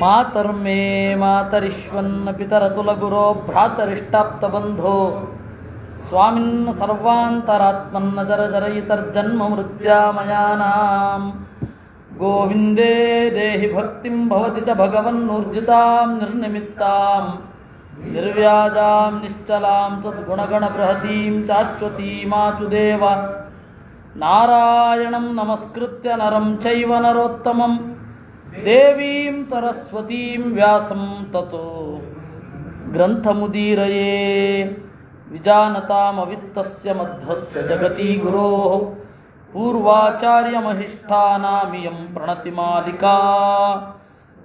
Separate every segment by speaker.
Speaker 1: ಮಾತರ್ಮೇ ಮಾತರಿಶ್ವನ್ನ ಪಿತರತುಲಗುರೋ ಭ್ರಾತರಿಷ್ಟಾಪ್ತಬಂಧೋ ಸ್ವಾಮಿನ್ ಸರ್ವಾಂತರಾತ್ಮನ್ನ ಜರಜರಯಿತರ್ಜನ್ಮ ಮೃತ್ಯಾಮಯಾನಾಂ ಗೋವಿಂದೇ ದೇಹಿ ಭಕ್ತಿಂ ಭವತಿ ಚ ಭಗವನ್ನೂರ್ಜಿತಾಂ ನಿರ್ನಿಮಿತ್ತಾಂ ನಿರ್ವ್ಯಾಜಾಂ ನಿಶ್ಚಲಾಂ ತದ್ಗುಣಗಣಬೃಹತೀಂ ಚಾಚ್ವತೀಮಾಚುದೇವ ನಾರಾಯಣಂ ನಮಸ್ಕೃತ್ಯ ನರಂ ಚೈವ ನರೋತ್ತಮಂ ದೇವೀಂ ಸರಸ್ವತೀಂ ವ್ಯಾಸಂ ತತೋ ಗ್ರಂಥಮುದೀರಯೇ ವಿಜಾನತಾಮವಿತ್ತಸ್ಯ ಮಧ್ವಸ್ಯ ಜಗತಿ ಗುರೋಃ ಪೂರ್ವಾಚಾರ್ಯಮಹಿಷ್ಠಾನಾಮಿಯಂ ಪ್ರಣತಿಮಾಲಿಕಾ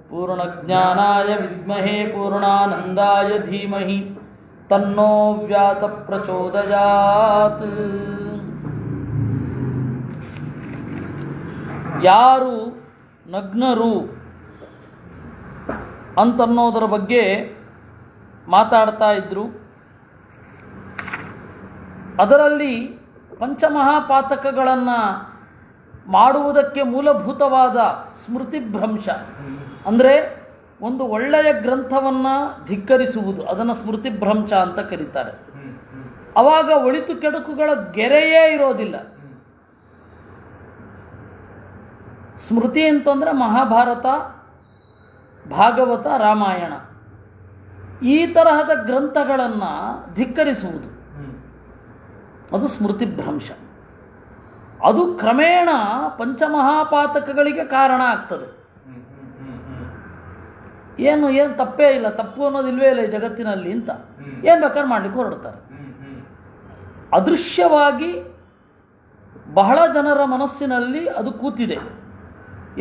Speaker 1: ಪೂರ್ಣಜ್ಞಾನಾಯ ವಿದ್ಮಹೇ ಪೂರ್ಣಾನಂದಾಯ ಧೀಮಹಿ ತನ್ನೋ ವ್ಯಾಸ ಪ್ರಚೋದಯಾತ್. ಯಾರು ನಗ್ನರು ಅಂತನ್ನೋದರ ಬಗ್ಗೆ ಮಾತಾಡ್ತಾ ಇದ್ದರು. ಅದರಲ್ಲಿ ಪಂಚಮಹಾಪಾತಕಗಳನ್ನು ಮಾಡುವುದಕ್ಕೆ ಮೂಲಭೂತವಾದ ಸ್ಮೃತಿಭ್ರಂಶ ಅಂದರೆ ಒಂದು ಒಳ್ಳೆಯ ಗ್ರಂಥವನ್ನು ಧಿಕ್ಕರಿಸುವುದು, ಅದನ್ನು ಸ್ಮೃತಿಭ್ರಂಶ ಅಂತ ಕರೀತಾರೆ. ಆವಾಗ ಒಳಿತು ಕೆಡುಕುಗಳ ಗೆರೆಯೇ ಇರೋದಿಲ್ಲ. ಸ್ಮೃತಿ ಅಂತಂದರೆ ಮಹಾಭಾರತ, ಭಾಗವತ, ರಾಮಾಯಣ ಈ ತರಹದ ಗ್ರಂಥಗಳನ್ನು ಧಿಕ್ಕರಿಸುವುದು ಅದು ಸ್ಮೃತಿಭ್ರಂಶ. ಅದು ಕ್ರಮೇಣ ಪಂಚಮಹಾಪಾತಕಗಳಿಗೆ ಕಾರಣ ಆಗ್ತದೆ. ಏನು ತಪ್ಪೇ ಇಲ್ಲ, ತಪ್ಪು ಅನ್ನೋದಿಲ್ವೇ ಇಲ್ಲ ಈ ಜಗತ್ತಿನಲ್ಲಿ ಅಂತ ಏನು ಬೇಕಾದ್ರೆ ಮಾಡಲಿಕ್ಕೆ ಹೊರಡ್ತಾರೆ. ಅದೃಶ್ಯವಾಗಿ ಬಹಳ ಜನರ ಮನಸ್ಸಿನಲ್ಲಿ ಅದು ಕೂತಿದೆ.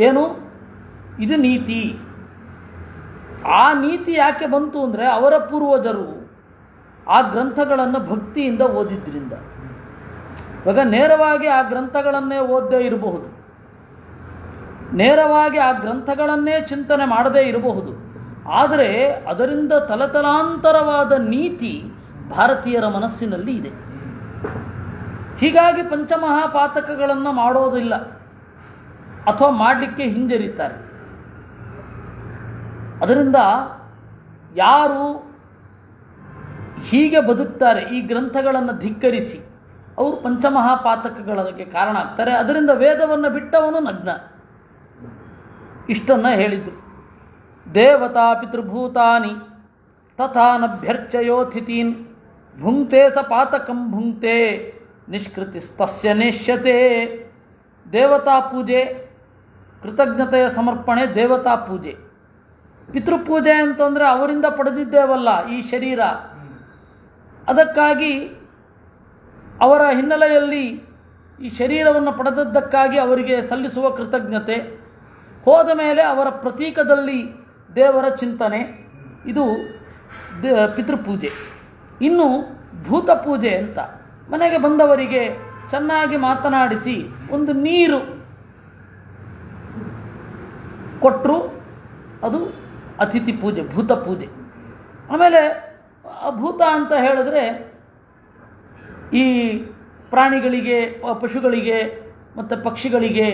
Speaker 1: ಏನು ಇದು ನೀತಿ. ಆ ನೀತಿ ಯಾಕೆ ಬಂತು ಅಂದರೆ ಅವರ ಪೂರ್ವಜರು ಆ ಗ್ರಂಥಗಳನ್ನು ಭಕ್ತಿಯಿಂದ ಓದಿದ್ದರಿಂದ. ಇವಾಗ ನೇರವಾಗಿ ಆ ಗ್ರಂಥಗಳನ್ನೇ ಓದದೇ ಇರಬಹುದು, ನೇರವಾಗಿ ಆ ಗ್ರಂಥಗಳನ್ನೇ ಚಿಂತನೆ ಮಾಡದೇ ಇರಬಹುದು, ಆದರೆ ಅದರಿಂದ ತಲತಲಾಂತರವಾದ ನೀತಿ ಭಾರತೀಯರ ಮನಸ್ಸಿನಲ್ಲಿ ಇದೆ. ಹೀಗಾಗಿ ಪಂಚಮಹಾಪಾತಕಗಳನ್ನು ಮಾಡೋದಿಲ್ಲ ಅಥವಾ ಮಾಡಲಿಕ್ಕೆ ಹಿಂಜರಿತಾರೆ. ಅದರಿಂದ ಯಾರು ಹೀಗೆ ಬದುಕ್ತಾರೆ, ಈ ಗ್ರಂಥಗಳನ್ನು ಧಿಕ್ಕರಿಸಿ, ಅವರು ಪಂಚಮಹಾಪಾತಕಗಳಿಗೆ ಕಾರಣ ಆಗ್ತಾರೆ. ಅದರಿಂದ ವೇದವನ್ನು ಬಿಟ್ಟವನು ನಗ್ನ. ಇಷ್ಟನ್ನು ಹೇಳಿದ್ರು. ದೇವತಾ ಪಿತೃಭೂತಾನಿ ತಥಾ ನಭ್ಯರ್ಚಯೋಥಿತೀನ್ ಭುಂಕ್ತೆ ಸ ಪಾತಕಂ ಭುಂಕ್ತೆ ನಿಷ್ಕೃತಿಸ್ತಸ್ಯ ನೇಷ್ಯತೆ. ದೇವತಾ ಪೂಜೆ, ಕೃತಜ್ಞತೆಯ ಸಮರ್ಪಣೆ ದೇವತಾ ಪೂಜೆ. ಪಿತೃಪೂಜೆ ಅಂತಂದರೆ ಅವರಿಂದ ಪಡೆದಿದ್ದೇವಲ್ಲ ಈ ಶರೀರ, ಅದಕ್ಕಾಗಿ ಅವರ ಹಿನ್ನೆಲೆಯಲ್ಲಿ ಈ ಶರೀರವನ್ನು ಪಡೆದದ್ದಕ್ಕಾಗಿ ಅವರಿಗೆ ಸಲ್ಲಿಸುವ ಕೃತಜ್ಞತೆ, ಹೋದ ಮೇಲೆ ಅವರ ಪ್ರತೀಕದಲ್ಲಿ ದೇವರ ಚಿಂತನೆ, ಇದು ಪಿತೃಪೂಜೆ. ಇನ್ನು ಭೂತಪೂಜೆ ಅಂತ ಮನೆಗೆ ಬಂದವರಿಗೆ ಚೆನ್ನಾಗಿ ಮಾತನಾಡಿಸಿ ಒಂದು ನೀರು ಕೊಟ್ಟರು, ಅದು ಅತಿಥಿ ಪೂಜೆ, ಭೂತ ಪೂಜೆ. ಆಮೇಲೆ ಭೂತ ಅಂತ ಹೇಳಿದ್ರೆ ಈ ಪ್ರಾಣಿಗಳಿಗೆ, ಪಶುಗಳಿಗೆ ಮತ್ತು ಪಕ್ಷಿಗಳಿಗೆ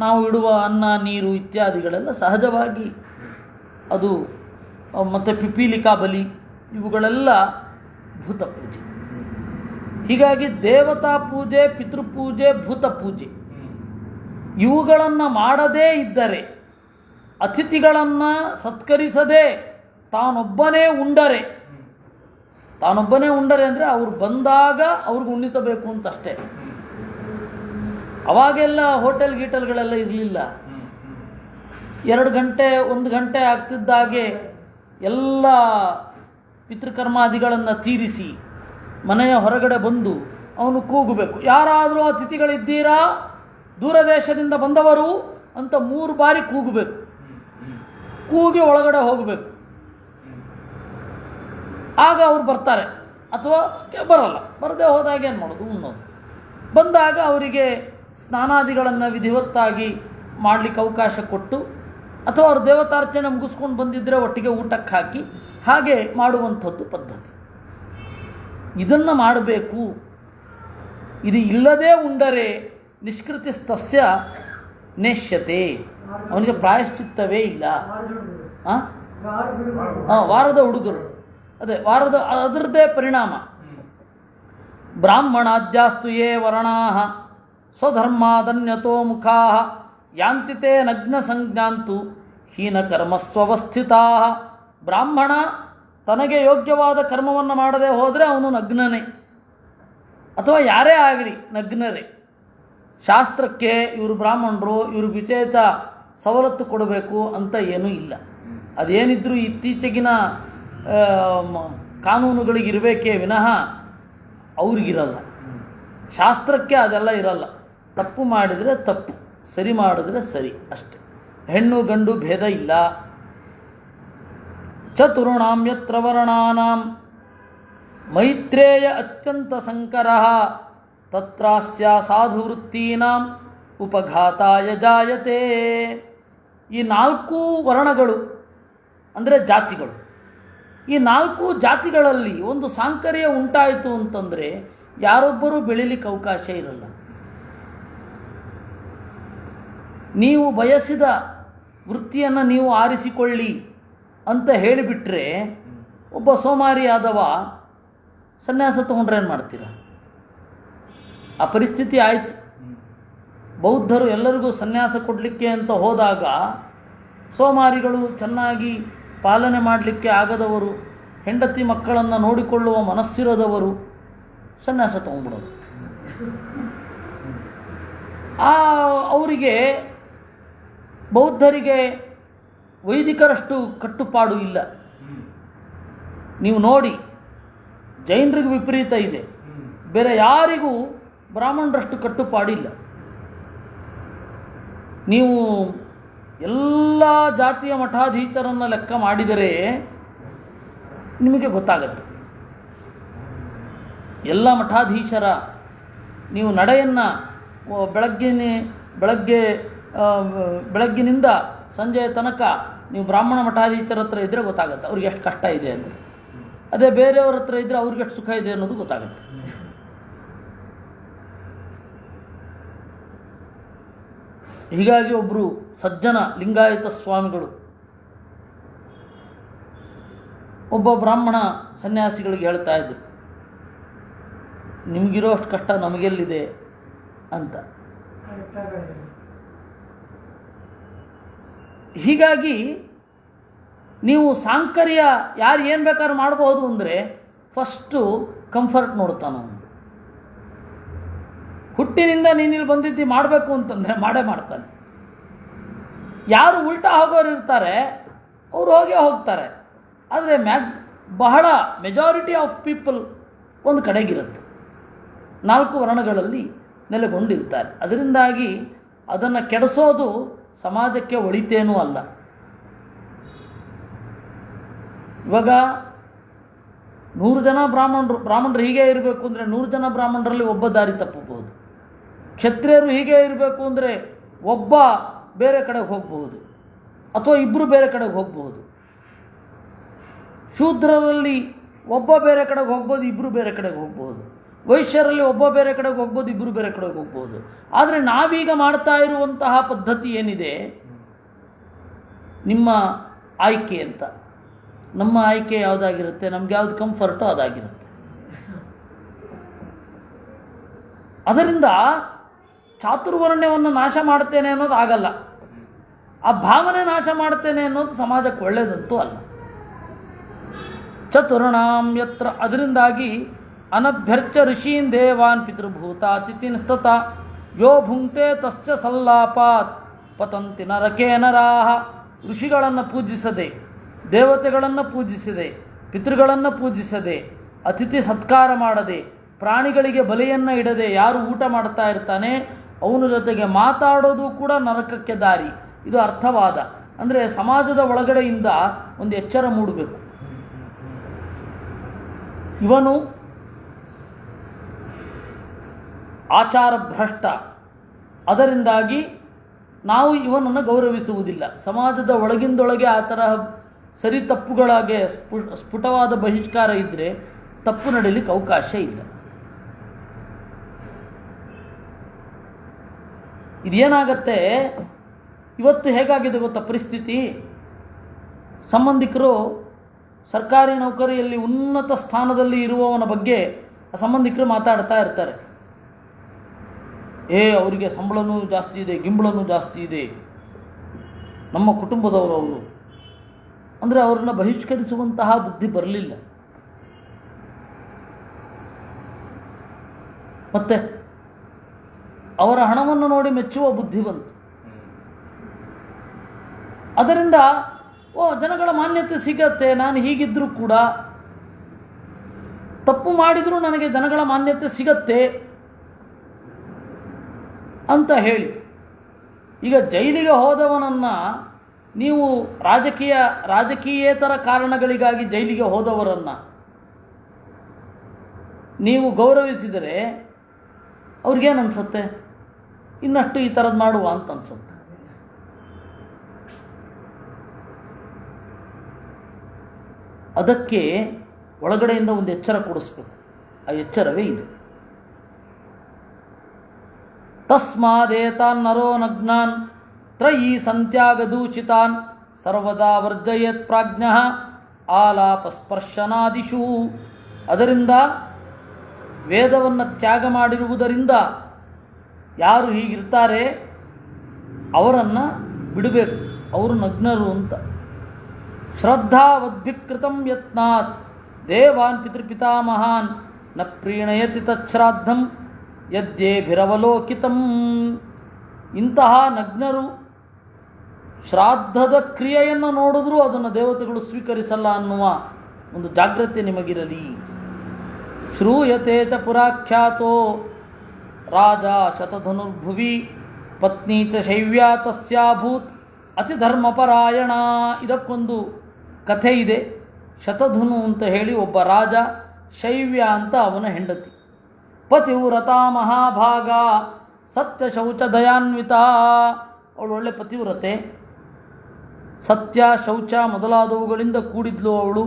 Speaker 1: ನಾವು ಇಡುವ ಅನ್ನ, ನೀರು ಇತ್ಯಾದಿಗಳೆಲ್ಲ ಸಹಜವಾಗಿ ಅದು, ಮತ್ತು ಪಿಪೀಲಿಕಾ ಬಲಿ, ಇವುಗಳೆಲ್ಲ ಭೂತ ಪೂಜೆ. ಹೀಗಾಗಿ ದೇವತಾ ಪೂಜೆ, ಪಿತೃಪೂಜೆ, ಭೂತ ಪೂಜೆ ಇವುಗಳನ್ನು ಮಾಡದೇ ಇದ್ದರೆ, ಅತಿಥಿಗಳನ್ನು ಸತ್ಕರಿಸದೆ ತಾನೊಬ್ಬನೇ ಉಂಡರೆ ಅಂದರೆ ಅವರು ಬಂದಾಗ ಅವ್ರಿಗೆ ಉಣ್ಣಿಸಬೇಕು ಅಂತಷ್ಟೇ. ಅವಾಗೆಲ್ಲ ಹೋಟೆಲ್ ಗೀಟೆಲ್ಗಳೆಲ್ಲ ಇರಲಿಲ್ಲ. 2 ಗಂಟೆ 1 ಗಂಟೆ ಆಗ್ತಿದ್ದಾಗೆ ಎಲ್ಲ ಪಿತೃಕರ್ಮಾದಿಗಳನ್ನು ತೀರಿಸಿ ಮನೆಯ ಹೊರಗಡೆ ಬಂದು ಅವನು ಕೂಗಬೇಕು, ಯಾರಾದರೂ ಅತಿಥಿಗಳಿದ್ದೀರಾ, ದೂರದೇಶದಿಂದ ಬಂದವರು ಅಂತ 3 ಬಾರಿ ಕೂಗಬೇಕು. ಕೂಗಿ ಒಳಗಡೆ ಹೋಗಬೇಕು. ಆಗ ಅವ್ರು ಬರ್ತಾರೆ, ಅಥವಾ ಬರಲ್ಲ. ಬರದೇ ಹೋದಾಗ ಏನು ಮಾಡೋದು, ಉಣ್ಣೋದು. ಬಂದಾಗ ಅವರಿಗೆ ಸ್ನಾನಾದಿಗಳನ್ನು ವಿಧಿವತ್ತಾಗಿ ಮಾಡಲಿಕ್ಕೆ ಅವಕಾಶ ಕೊಟ್ಟು, ಅಥವಾ ಅವರು ದೇವತಾರ್ಚನೆ ಮುಗಿಸ್ಕೊಂಡು ಬಂದಿದ್ದರೆ ಒಟ್ಟಿಗೆ ಊಟಕ್ಕೆ ಹಾಕಿ, ಹಾಗೆ ಮಾಡುವಂಥದ್ದು ಪದ್ಧತಿ. ಇದನ್ನು ಮಾಡಬೇಕು. ಇದು ಇಲ್ಲದೇ ಉಂಡರೆ ನಿಷ್ಕೃತಿಸ್ತಸ್ಯ ನೇಷ್ಯತೆ. ಅವನಿಗೆ ಪ್ರಾಯಶ್ಚಿತ್ತವೇ ಇಲ್ಲ. ವಾರದ ಹುಡುಗರು, ಅದೇ ವಾರದ ಅದರದ್ದೇ ಪರಿಣಾಮ. ಬ್ರಾಹ್ಮಣಾದ್ಯಾಸ್ತು ಯೇ ವರ್ಣಾಃ ಸ್ವಧರ್ಮಾದನ್ಯತೋ ಮುಖಾಃ ಯಾಂತಿ ತೇ ನಗ್ನ ಸಂಜ್ಞಾಂತು ಹೀನಕರ್ಮಸ್ವಸ್ಥಿತಾಃ. ಬ್ರಾಹ್ಮಣ ತನಗೆ ಯೋಗ್ಯವಾದ ಕರ್ಮವನ್ನು ಮಾಡದೆ ಹೋದರೆ ಅವನು ನಗ್ನನೇ, ಅಥವಾ ಯಾರೇ ಆಗಲಿ ನಗ್ನರೇ. ಶಾಸ್ತ್ರಕ್ಕೆ ಇವರು ಬ್ರಾಹ್ಮಣರು, ಇವರು ವಿಶೇಷ ಸವಲತ್ತು ಕೊಡಬೇಕು ಅಂತ ಏನೂ ಇಲ್ಲ. ಅದೇನಿದ್ರೂ ಇತ್ತೀಚೆಗಿನ ಕಾನೂನುಗಳಿಗಿರಬೇಕೇ ವಿನಃ ಅವ್ರಿಗಿರಲ್ಲ. ಶಾಸ್ತ್ರಕ್ಕೆ ಅದೆಲ್ಲ ಇರಲ್ಲ. ತಪ್ಪು ಮಾಡಿದರೆ ತಪ್ಪು, ಸರಿ ಮಾಡಿದ್ರೆ ಸರಿ ಅಷ್ಟೆ. ಹೆಣ್ಣು ಗಂಡು ಭೇದ ಇಲ್ಲ. ಚತುರ್ಣಾಂ ಯತ್ರ ವರ್ಣಾನಾಂ ಮೈತ್ರೇಯ ಅತ್ಯಂತ ಸಂಕರಃ ತತ್ರಾಸ್ಯ ಸಾಧುವೃತ್ತೀನಾಂ ಉಪಘಾತಾಯ ಜಾಯತೆ. ಈ 4 ವರ್ಣಗಳು ಅಂದರೆ ಜಾತಿಗಳು. ಈ 4 ಜಾತಿಗಳಲ್ಲಿ ಒಂದು ಸಾಂಕರ್ಯ ಉಂಟಾಯಿತು ಅಂತಂದರೆ ಯಾರೊಬ್ಬರೂ ಬೆಳೀಲಿಕ್ಕೆ ಅವಕಾಶ ಇರಲ್ಲ. ನೀವು ಬಯಸಿದ ವೃತ್ತಿಯನ್ನು ನೀವು ಆರಿಸಿಕೊಳ್ಳಿ ಅಂತ ಹೇಳಿಬಿಟ್ರೆ ಒಬ್ಬ ಸೋಮಾರಿಯಾದವ ಸನ್ಯಾಸ ತೊಗೊಂಡ್ರೆ ಏನು ಮಾಡ್ತೀರ? ಆ ಪರಿಸ್ಥಿತಿ ಆಯಿತು. ಬೌದ್ಧರು ಎಲ್ಲರಿಗೂ ಸನ್ಯಾಸ ಕೊಡಲಿಕ್ಕೆ ಅಂತ ಹೋದಾಗ ಸೋಮಾರಿಗಳು, ಚೆನ್ನಾಗಿ ಪಾಲನೆ ಮಾಡಲಿಕ್ಕೆ ಆಗದವರು, ಹೆಂಡತಿ ಮಕ್ಕಳನ್ನು ನೋಡಿಕೊಳ್ಳುವ ಮನಸ್ಸಿರದವರು ಸನ್ಯಾಸ ತೊಗೊಂಡ್ಬಿಡೋದು. ಅವರಿಗೆ ಬೌದ್ಧರಿಗೆ ವೈದಿಕರಷ್ಟು ಕಟ್ಟುಪಾಡು ಇಲ್ಲ. ನೀವು ನೋಡಿ, ಜೈನರಿಗೆ ವಿಪರೀತ ಇದೆ, ಬೇರೆ ಯಾರಿಗೂ ಬ್ರಾಹ್ಮಣರಷ್ಟು ಕಟ್ಟುಪಾಡಿಲ್ಲ. ನೀವು ಎಲ್ಲ ಜಾತಿಯ ಮಠಾಧೀಶರನ್ನು ಲೆಕ್ಕ ಮಾಡಿದರೆ ನಿಮಗೆ ಗೊತ್ತಾಗತ್ತೆ. ಎಲ್ಲ ಮಠಾಧೀಶರ ನೀವು ನಡೆಯನ್ನು ಬೆಳಗ್ಗಿನಿಂದ ಸಂಜೆಯ ತನಕ ನೀವು ಬ್ರಾಹ್ಮಣ ಮಠಾಧೀಶರ ಹತ್ರ ಇದ್ದರೆ ಗೊತ್ತಾಗುತ್ತೆ ಅವ್ರಿಗೆ ಎಷ್ಟು ಕಷ್ಟ ಇದೆ ಅಂತ. ಅದೇ ಬೇರೆಯವ್ರ ಹತ್ರ ಇದ್ದರೆ ಅವ್ರಿಗೆ ಎಷ್ಟು ಸುಖ ಇದೆ ಅನ್ನೋದು ಗೊತ್ತಾಗುತ್ತೆ. ಹೀಗಾಗಿ ಒಬ್ಬರು ಸಜ್ಜನ ಲಿಂಗಾಯತ ಸ್ವಾಮಿಗಳು ಒಬ್ಬ ಬ್ರಾಹ್ಮಣ ಸನ್ಯಾಸಿಗಳಿಗೆ ಹೇಳ್ತಾ ಇದ್ರು, ನಿಮಗಿರೋ ಅಷ್ಟು ಕಷ್ಟ ನಮಗೆಲ್ಲಿದೆ ಅಂತ. ಹೀಗಾಗಿ ನೀವು ಸಾಂಕರ್ಯ ಯಾರು ಏನು ಬೇಕಾದ್ರೂ ಮಾಡ್ಬೋದು ಅಂದರೆ ಫಸ್ಟು ಕಂಫರ್ಟ್ ನೋಡ್ತಾನೆ ಅವನು. ಹುಟ್ಟಿನಿಂದ ನೀನಿಲ್ಲಿ ಬಂದಿದ್ದು ಮಾಡಬೇಕು ಅಂತಂದರೆ ಮಾಡೇ ಮಾಡ್ತಾನೆ. ಯಾರು ಉಲ್ಟಾ ಹೋಗೋರು ಇರ್ತಾರೆ ಅವರು ಹೋಗೇ ಹೋಗ್ತಾರೆ. ಆದರೆ ಬಹಳ ಮೆಜಾರಿಟಿ ಆಫ್ ಪೀಪಲ್ ಒಂದು ಕಡೆಗಿರುತ್ತೆ, 4 ವರ್ಣಗಳಲ್ಲಿ ನೆಲೆಗೊಂಡಿರ್ತಾರೆ. ಅದರಿಂದಾಗಿ ಅದನ್ನು ಕೆಡಿಸೋದು ಸಮಾಜಕ್ಕೆ ಒಳಿತೇನೂ ಅಲ್ಲ. ಇವಾಗ 100 ಜನ ಬ್ರಾಹ್ಮಣರು ಹೀಗೆ ಇರಬೇಕು ಅಂದರೆ 100 ಜನ ಬ್ರಾಹ್ಮಣರಲ್ಲಿ ಒಬ್ಬ ದಾರಿ ತಪ್ಪಬಹುದು. ಕ್ಷತ್ರಿಯರು ಹೀಗೆ ಇರಬೇಕು ಅಂದರೆ ಒಬ್ಬ ಬೇರೆ ಕಡೆಗೆ ಹೋಗಬಹುದು, ಅಥವಾ ಇಬ್ಬರು ಬೇರೆ ಕಡೆಗೆ ಹೋಗಬಹುದು. ಶೂದ್ರರಲ್ಲಿ ಒಬ್ಬ ಬೇರೆ ಕಡೆಗೆ ಹೋಗ್ಬೋದು, ಇಬ್ಬರು ಬೇರೆ ಕಡೆಗೆ ಹೋಗ್ಬೋದು. ವೈಶ್ಯರಲ್ಲಿ ಒಬ್ಬ ಬೇರೆ ಕಡೆಗೆ ಹೋಗ್ಬೋದು, ಇಬ್ಬರು ಬೇರೆ ಕಡೆಗೆ ಹೋಗ್ಬೋದು. ಆದರೆ ನಾವೀಗ ಮಾಡ್ತಾ ಇರುವಂತಹ ಪದ್ಧತಿ ಏನಿದೆ, ನಿಮ್ಮ ಆಯ್ಕೆ ಅಂತ, ನಮ್ಮ ಆಯ್ಕೆ ಯಾವುದಾಗಿರುತ್ತೆ, ನಮ್ಗೆ ಯಾವ್ದು ಕಂಫರ್ಟೋ ಅದಾಗಿರುತ್ತೆ. ಅದರಿಂದ ಚಾತುರ್ವರ್ಣ್ಯವನ್ನು ನಾಶ ಮಾಡ್ತೇನೆ ಅನ್ನೋದು ಆಗಲ್ಲ. ಆ ಭಾವನೆ ನಾಶ ಮಾಡ್ತೇನೆ ಅನ್ನೋದು ಸಮಾಜಕ್ಕೆ ಒಳ್ಳೆಯದಂತೂ ಅಲ್ಲ. ಚತುರ್ಣಾಂ ಯತ್ರ, ಅದರಿಂದಾಗಿ ಅನಭ್ಯರ್ಚ ಋಷೀನ್ ದೇವಾನ್ ಪಿತೃಭೂತ ತಿಥಿನ್ ಸ್ತತ ಯೋ ಭುಂಕ್ತೆ ತಸ್ಯ ಸಲ್ಲಾಪಾತ್ ಪತಂತಿ ನರಕೇ ನರಾಹ. ಋಷಿಗಳನ್ನು ಪೂಜಿಸದೆ, ದೇವತೆಗಳನ್ನು ಪೂಜಿಸದೆ, ಪಿತೃಗಳನ್ನು ಪೂಜಿಸದೆ, ಅತಿಥಿ ಸತ್ಕಾರ ಮಾಡದೆ, ಪ್ರಾಣಿಗಳಿಗೆ ಬಲಿಯನ್ನು ಇಡದೆ ಯಾರು ಊಟ ಮಾಡ್ತಾ ಇರ್ತಾನೆ ಅವನ ಜೊತೆಗೆ ಮಾತಾಡೋದು ಕೂಡ ನರಕಕ್ಕೆ ದಾರಿ. ಇದು ಅರ್ಥವಾದ. ಅಂದರೆ ಸಮಾಜದ ಒಳಗಡೆಯಿಂದ ಒಂದು ಎಚ್ಚರ ಮೂಡಬೇಕು. ಇವನು ಆಚಾರ ಭ್ರಷ್ಟ, ಅದರಿಂದಾಗಿ ನಾವು ಇವನನ್ನು ಗೌರವಿಸುವುದಿಲ್ಲ. ಸಮಾಜದ ಒಳಗಿಂದೊಳಗೆ ಆ ತರಹ ಸರಿ ತಪ್ಪುಗಳಾಗೆ ಸ್ಫುಟವಾದ ಬಹಿಷ್ಕಾರ ಇದ್ದರೆ ತಪ್ಪು ನಡೀಲಿಕ್ಕೆ ಅವಕಾಶ ಇಲ್ಲ. ಇದೇನಾಗತ್ತೆ, ಇವತ್ತು ಹೇಗಾಗಿದೆ ಗೊತ್ತಾ ಪರಿಸ್ಥಿತಿ? ಸಂಬಂಧಿಕರು ಸರ್ಕಾರಿ ನೌಕರಿಯಲ್ಲಿ ಉನ್ನತ ಸ್ಥಾನದಲ್ಲಿ ಇರುವವನ ಬಗ್ಗೆ ಸಂಬಂಧಿಕರು ಮಾತಾಡ್ತಾ ಇರ್ತಾರೆ. ಅವರಿಗೆ ಸಂಬಳನೂ ಜಾಸ್ತಿ ಇದೆ, ಗಿಂಬಳನೂ ಜಾಸ್ತಿ ಇದೆ, ನಮ್ಮ ಕುಟುಂಬದವರು ಅವರು ಅಂದರೆ ಅವರನ್ನು ಬಹಿಷ್ಕರಿಸುವಂತಹ ಬುದ್ಧಿ ಬರಲಿಲ್ಲ. ಮತ್ತೆ ಅವರ ಹಣವನ್ನು ನೋಡಿ ಮೆಚ್ಚುವ ಬುದ್ಧಿ ಬಂತು. ಅದರಿಂದ ಜನಗಳ ಮಾನ್ಯತೆ ಸಿಗತ್ತೆ, ನಾನು ಹೀಗಿದ್ದರೂ ಕೂಡ ತಪ್ಪು ಮಾಡಿದರೂ ನನಗೆ ಜನಗಳ ಮಾನ್ಯತೆ ಸಿಗತ್ತೆ ಅಂತ ಹೇಳಿ ಈಗ ಜೈಲಿಗೆ ಹೋದವನನ್ನು ನೀವು ರಾಜಕೀಯೇತರ ಕಾರಣಗಳಿಗಾಗಿ ಜೈಲಿಗೆ ಹೋದವರನ್ನು ನೀವು ಗೌರವಿಸಿದರೆ ಅವ್ರಿಗೇನು ಅನಿಸುತ್ತೆ? ಇನ್ನಷ್ಟು ಈ ಥರದ್ದು ಮಾಡುವ ಅಂತ ಅನಿಸುತ್ತೆ. ಅದಕ್ಕೆ ಒಳಗಡೆಯಿಂದ ಒಂದು ಎಚ್ಚರ ಕೊಡಿಸ್ಬೇಕು. ಆ ಎಚ್ಚರವೇ ಇದು. ತಸ್ಮಾದೇತಾನ್ ನರೋ ನಗ್ನಾನ್ ತ್ರಯೀ ಸಂತ್ಯಾಗದೂಚಿತಾನ್ ಸರ್ವದಾ ವರ್ಜಯೇತ್ ಪ್ರಾಜ್ಞಃ ಆಲಾಪಸ್ಪರ್ಶನಾದಿಷು. ಅದರಿಂದ ವೇದವನ್ನು ತ್ಯಾಗ ಮಾಡಿರುವುದರಿಂದ ಯಾರು ಹೀಗಿರ್ತಾರೆ ಅವರನ್ನು ಬಿಡಬೇಕು, ಅವರು ನಗ್ನರು ಅಂತ. ಶ್ರದ್ಧಾವದ್ಭಿಕೃತಂ ಯತ್ನಾತ್ ದೇವಾನ್ ಪಿತೃಪಿತಾಮಹಾನ್ ನ ಪ್ರೀಣಯತಿ ತಚ್ಛ್ರಾದ್ದಂ ಯದ್ಯೇಭಿರವಲೋಕಿತಂ. ಇಂತಹ ನಗ್ನರು ಶ್ರಾದ್ದದ ಕ್ರಿಯೆಯನ್ನು ನೋಡಿದ್ರೂ ಅದನ್ನು ದೇವತೆಗಳು ಸ್ವೀಕರಿಸಲ್ಲ ಅನ್ನುವ ಒಂದು ಜಾಗ್ರತೆ ನಿಮಗಿರಲಿ. ಶ್ರೂಯತೆ ಚ ಪುರಾಖ್ಯಾತೋ ರಾಜ ಶತಧನುರ್ಭುವಿ ಪತ್ನಿ ಚ ಶೈವ್ಯಾ ತಸ್ಯಾಭೂತ್ ಅತಿಧರ್ಮಪರಾಯಣ. ಇದಕ್ಕೊಂದು ಕಥೆ ಇದೆ. ಶತಧನು ಅಂತ ಹೇಳಿ ಒಬ್ಬ ರಾಜ, ಶೈವ್ಯ ಅಂತ ಅವನ ಹೆಂಡತಿ. ಪತಿವ್ರತಾ ಮಹಾಭಾಗ ಸತ್ಯ ಶೌಚ ದಯಾನ್ವಿತ. ಅವಳು ಒಳ್ಳೆ ಪತಿವ್ರತೆ, ಸತ್ಯ ಶೌಚ ಮೊದಲಾದವುಗಳಿಂದ ಕೂಡಿದ್ಲು ಅವಳು.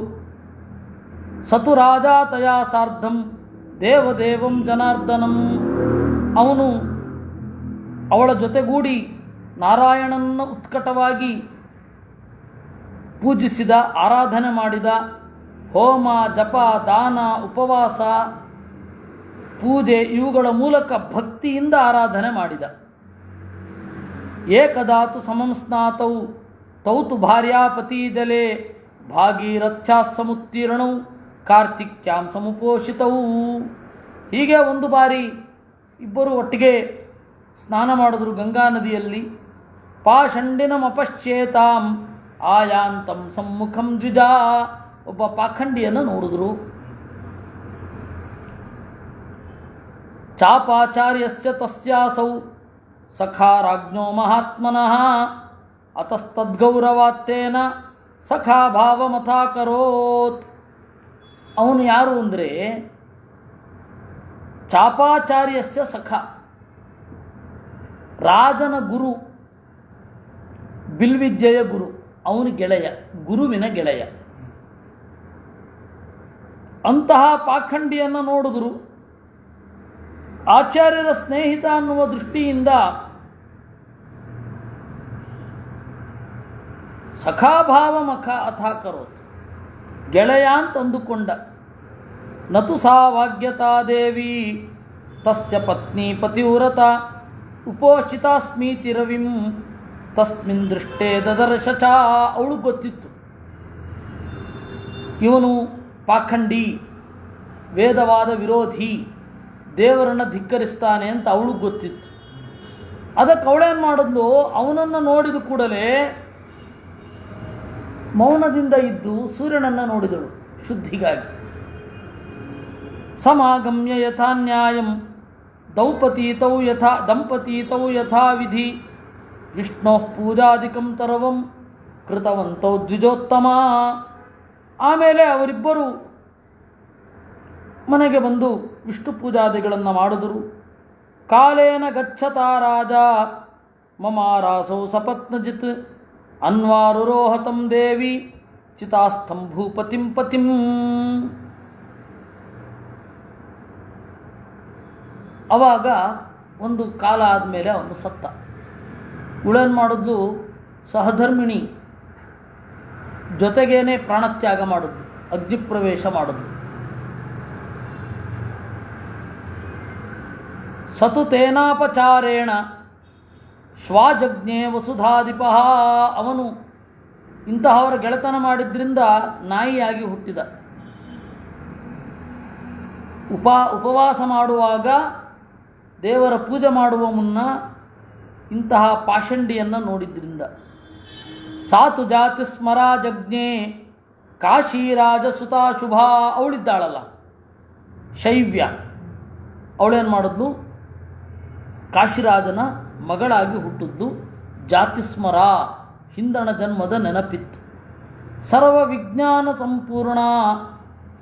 Speaker 1: ಸತು ರಾಜ ತಯಾ ಸಾರ್ಧಂ ದೇವದೇವಂ ಜನಾರ್ದನಂ. ಅವನು ಅವಳ ಜೊತೆಗೂಡಿ ನಾರಾಯಣನ ಉತ್ಕಟವಾಗಿ ಪೂಜಿಸಿದ, ಆರಾಧನೆ ಮಾಡಿದ. ಹೋಮ ಜಪ ದಾನ ಉಪವಾಸ ಪೂಜೆ ಇವುಗಳ ಮೂಲಕ ಭಕ್ತಿಯಿಂದ ಆರಾಧನೆ ಮಾಡಿದ. ಏಕದಾತು ಸಮಂ ಸ್ನಾತೌ ತೌತು ಭಾರ್ಯಾಪತಿ ಜಲೆ ಭಾಗೀರಥ್ಯಾ ಸಮುತ್ತೀರ್ಣೌ ಕಾರ್ತಿಕ್ಯಾಂ ಸಮುಪೋಷಿತವು. ಹೀಗೆ ಒಂದು ಬಾರಿ ಇಬ್ಬರು ಒಟ್ಟಿಗೆ ಸ್ನಾನ ಮಾಡಿದ್ರು ಗಂಗಾ ನದಿಯಲ್ಲಿ. ಪಾಷಂಡಿನಮಪಶ್ಚೇತಾಂ ಆಯಾಂತಂ ಸಮ್ಮುಖಂ ದ್ವಿಜ. ಒಬ್ಬ ಪಾಖಂಡಿಯನ್ನು ನೋಡಿದ್ರು. ಚಾಪಾಚಾರ್ಯಸ್ಯ ತಸ್ಯಾಸೌ ಸಖಾ ರಾಜ್ಞೋ ಮಹಾತ್ಮನಃ ಅತಸ್ತದ್ಗೌರವಾತ್ತೇನ ಸಖಾ ಭಾವಮಥಾಕರೋತ್. ಅವನು ಯಾರು ಅಂದರೆ ಚಾಪಾಚಾರ್ಯಸ್ಯ ಸಖ, ರಾಜನ ಗುರು, ಬಿಲ್ವಿದ್ಯೆಯ ಗುರು, ಅವನು ಗೆಳೆಯ, ಗುರುವಿನ ಗೆಳೆಯ. ಅಂತಹ ಪಾಖಂಡಿಯನ್ನು ನೋಡಿದ್ರು. ಆಚಾರ್ಯರ ಸ್ನೇಹಿತ ಅನ್ನುವ ದೃಷ್ಟಿಯಿಂದ ಸಖಾಭಾವ ಮಖ ಅಥಾಕರೋತ್, ಗೆಳೆಯ ಅಂತ ಅಂದುಕೊಂಡ. ನತು ಸಾ ವಾಗ್ಯತಾ ದೇವಿ ತಸ್ಯ ಪತ್ನಿ ಪತಿವ್ರತ ಉಪೋಷಿತಾಸ್ಮೀತಿ ರವಿಂ ತಸ್ಮಿನ್ ದೃಷ್ಟೇ ದದರ್ಶ ಚ. ಅವಳು ಗೊತ್ತಿತ್ತು ಇವನು ಪಾಖಂಡಿ, ವೇದವಾದ ವಿರೋಧಿ, ದೇವರನ್ನು ಧಿಕ್ಕರಿಸ್ತಾನೆ ಅಂತ ಅವಳು ಗೊತ್ತಿತ್ತು. ಅದಕ್ಕೆ ಅವಳೇನು ಮಾಡಿದ್ಲು, ಅವನನ್ನು ನೋಡಿದ ಕೂಡಲೇ ಮೌನದಿಂದ ಇದ್ದು ಸೂರ್ಯನನ್ನು ನೋಡಿದಳು ಶುದ್ಧಿಗಾಗಿ. ಸಮಾಗಮ್ಯ ಯಥಾ ನ್ಯಾಯಂ ದಂಪತೀತೌ ಯಥಾ ವಿಧಿ ವಿಷ್ಣೋ ಪೂಜಾದಿಕಂ ತರವಂ ಕೃತವಂತೌ ದ್ವಿಜೋತ್ತಮ. ಆಮೇಲೆ ಅವರಿಬ್ಬರು ಮನೆಗೆ ಬಂದು ವಿಷ್ಣು ಪೂಜಾದಿಗಳನ್ನು ಮಾಡಿದರು. ಕಾಲೇನ ಗಚ್ಚತಾ ರಾಜ ಮಮಾರಾಸೌ ಸಪತ್ನಜಿತ್ ಅನ್ವಾರುರೋಹತಂ ದೇವಿ ಚಿತಾಸ್ಥಂ ಭೂಪತಿಂ ಪತಿಂ. ಅವಾಗ ಒಂದು ಕಾಲ ಆದಮೇಲೆ ಅವನು ಸತ್ತ. ಇವಳೇನು ಮಾಡಿದ್ಲು, ಸಹಧರ್ಮಿಣಿ ಜೊತೆಗೇನೆ ಪ್ರಾಣತ್ಯಾಗ ಮಾಡಿದ್ಲು, ಅಗ್ನಿಪ್ರವೇಶ ಮಾಡಿದ್ಲು. ಸತು ತೇನಾಪಚಾರೇಣ ಶ್ವಾಜಜ್ಞೆ ವಸುಧಾಧಿಪ. ಅವನು ಇಂತಹವರ ಗೆಳೆತನ ಮಾಡಿದ್ರಿಂದ ನಾಯಿಯಾಗಿ ಹುಟ್ಟಿದ. ಉಪವಾಸ ಮಾಡುವಾಗ ದೇವರ ಪೂಜೆ ಮಾಡುವ ಮುನ್ನ ಇಂತಹ ಪಾಷಂಡಿಯನ್ನು ನೋಡಿದ್ರಿಂದ. ಸಾತು ಜಾತಿ ಸ್ಮರಾಜಜ್ಞೆ ಕಾಶಿರಾಜಸುತಾ ಶುಭ. ಅವಳಿದ್ದಾಳಲ್ಲ ಶೈವ್ಯ, ಅವಳೇನು ಮಾಡಿದ್ಲು, ಕಾಶಿರಾಜನ ಮಗಳಾಗಿ ಹುಟ್ಟಿದ್ಲು. ಜಾತಿಸ್ಮರ, ಹಿಂದಣ ಜನ್ಮದ ನೆನಪಿತ್ತು. ಸರ್ವವಿಜ್ಞಾನ ಸಂಪೂರ್ಣ,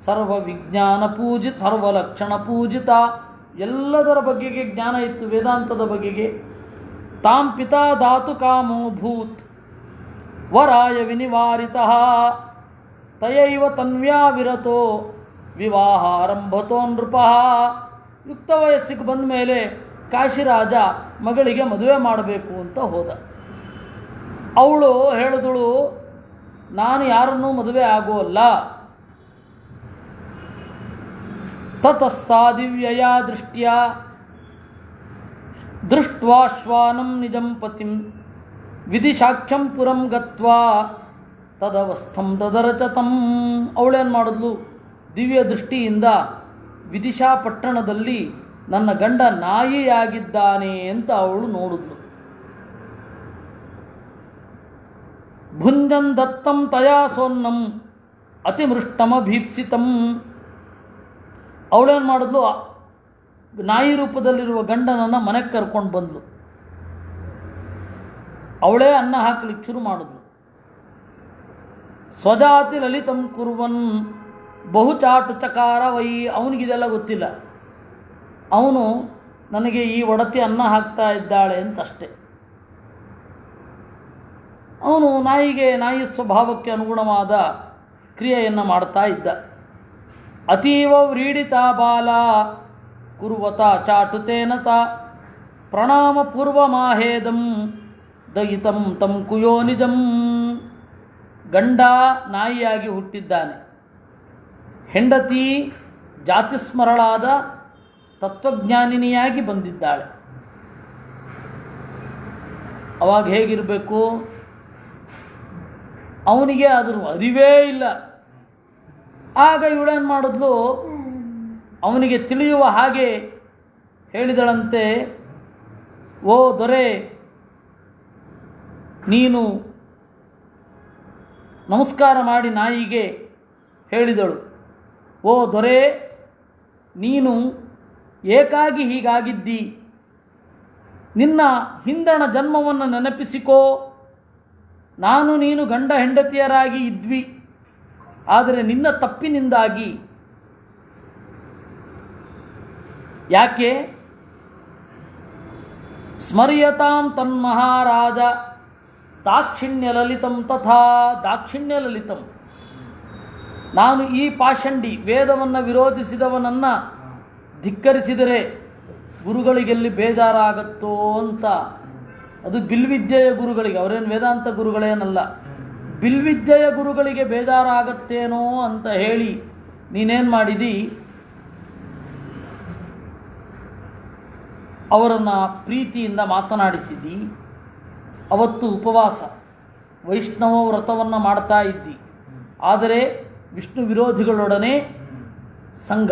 Speaker 1: ಸರ್ವವಿಜ್ಞಾನ ಪೂಜಿತ, ಸರ್ವಲಕ್ಷಣ ಪೂಜಿತ, ಎಲ್ಲದರ ಬಗೆಗೆ ಜ್ಞಾನ ಇತ್ತು, ವೇದಾಂತದ ಬಗೆಗೆ. ತಾಂ ಪಿತಾ ಧಾತು ಕಾಮೋ ಭೂತ್ ವರಾಯ ವಿನಿವಾರಿತಃ ತಯೈವ ತನ್ವ್ಯಾ ವಿರತೋ ವಿವಾಹಾರಂಭತೋ ನೃಪಃ. ಯುಕ್ತ ವಯಸ್ಸಿಗೆ ಬಂದ ಮೇಲೆ ಕಾಶಿರಾಜ ಮಗಳಿಗೆ ಮದುವೆ ಮಾಡಬೇಕು ಅಂತ ಹೋದ. ಅವಳು ಹೇಳಿದಳು, ನಾನು ಯಾರನ್ನೂ ಮದುವೆ ಆಗೋಲ್ಲ. ತತಸ್ಸಾ ದಿವ್ಯಯಾ ದೃಷ್ಟ್ಯ ದೃಷ್ಟ್ವಾಶ್ವಾನಂ ನಿಜಂ ಪತಿಂ ವಿಧಿಶಾಖ್ಯಂ ಪುರಂ ಗತ್ವಾ ತದವಸ್ಥಂ ತದರಚತಂ. ಅವಳೇನು ಮಾಡಿದ್ಲು, ದಿವ್ಯ ದೃಷ್ಟಿಯಿಂದ ವಿದಿಶಾ ಪಟ್ಟಣದಲ್ಲಿ ನನ್ನ ಗಂಡ ನಾಯಿಯಾಗಿದ್ದಾನೆ ಅಂತ ಅವಳು ನೋಡಿದ್ಲು. ಭುಂಜನ್ ದತ್ತಂ ತಯಾ ಸೋನ್ನಂ ಅತಿಮೃಷ್ಟಮಭೀಪ್ಸಿತಂ. ಅವಳೇನು ಮಾಡಿದ್ಲು, ನಾಯಿ ರೂಪದಲ್ಲಿರುವ ಗಂಡನನ್ನು ಮನೆಗೆ ಕರ್ಕೊಂಡು ಬಂದ್ಲು. ಅವಳೇ ಅನ್ನ ಹಾಕಲಿಕ್ಕೆ ಶುರು ಮಾಡಿದ್ಲು. ಸ್ವಜಾತಿ ಲಲಿತಂ ಕುರ್ವನ್ ಬಹುಚಾಟು ಚಕಾರ ವೈ. ಅವನಿಗಿದೆಲ್ಲ ಗೊತ್ತಿಲ್ಲ, ಅವನು ನನಗೆ ಈ ಒಡತಿ ಅನ್ನ ಹಾಕ್ತಾ ಇದ್ದಾಳೆ ಅಂತಷ್ಟೇ. ಅವನು ನಾಯಿ ಸ್ವಭಾವಕ್ಕೆ ಅನುಗುಣವಾದ ಕ್ರಿಯೆಯನ್ನು ಮಾಡ್ತಾ ಇದ್ದ. ಅತೀವ ವ್ರೀಡಿತ ಬಾಲ ಕುರುವತ ಚಾಟುತೇನತ ಪ್ರಣಾಮ ಪೂರ್ವಮಾಹೇದಂ ದಯಿತಂ ತಂ ಕುಯೋ ನಿಜಂ. ಗಂಡ ನಾಯಿಯಾಗಿ ಹುಟ್ಟಿದ್ದಾನೆ, ಹೆಂಡತಿ ಜಾತಿಸ್ಮರಳಾದ ತತ್ವಜ್ಞಾನಿನಿಯಾಗಿ ಬಂದಿದ್ದಾಳೆ. ಅವಾಗ ಹೇಗಿರಬೇಕು, ಅವನಿಗೆ ಅದ್ರ ಅರಿವೇ ಇಲ್ಲ. ಆಗ ಇವಳೇನು ಮಾಡಿದ್ಲು, ಅವನಿಗೆ ತಿಳಿಯುವ ಹಾಗೆ ಹೇಳಿದಳಂತೆ, ಓ ದೊರೆ, ನೀನು ನಮಸ್ಕಾರ ಮಾಡಿ ನಾಯಿಗೆ ಹೇಳಿದಳು, ಓ ದೊರೆ, ನೀನು ಏಕಾಗಿ ಹೀಗಾಗಿದ್ದಿ, ನಿನ್ನ ಹಿಂದಣ ಜನ್ಮವನ್ನು ನೆನಪಿಸಿಕೋ. ನಾನು ನೀನು ಗಂಡ ಹೆಂಡತಿಯರಾಗಿ ಇದ್ವಿ, ಆದರೆ ನಿನ್ನ ತಪ್ಪಿನಿಂದಾಗಿ. ಯಾಕೆ? ಸ್ಮರ್ಯತಾಂ ತನ್ಮಹಾರಾಜ ದಾಕ್ಷಿಣ್ಯ ಲಲಿತಂ ತಥಾ. ದಾಕ್ಷಿಣ್ಯ ಲಲಿತಂ, ನಾನು ಈ ಪಾಷಂಡಿ ವೇದವನ್ನು ವಿರೋಧಿಸಿದವನನ್ನು ಧಿಕ್ಕರಿಸಿದರೆ ಗುರುಗಳಿಗೆಲ್ಲಿ ಬೇಜಾರಾಗತ್ತೋ ಅಂತ. ಅದು ಬಿಲ್ವಿದ್ಯೆಯ ಗುರುಗಳಿಗೆ, ಅವರೇನು ವೇದಾಂತ ಗುರುಗಳೇನಲ್ಲ, ಬಿಲ್ವಿದ್ಯೆಯ ಗುರುಗಳಿಗೆ ಬೇಜಾರಾಗತ್ತೇನೋ ಅಂತ ಹೇಳಿ ನೀನೇನು ಮಾಡಿದಿ, ಅವರನ್ನು ಪ್ರೀತಿಯಿಂದ ಮಾತನಾಡಿಸಿದಿ. ಅವತ್ತು ಉಪವಾಸ ವೈಷ್ಣವ ವ್ರತವನ್ನು ಮಾಡ್ತಾ ಇದ್ದಿ, ಆದರೆ ವಿಷ್ಣು ವಿರೋಧಿಗಳೊಡನೆ ಸಂಘ.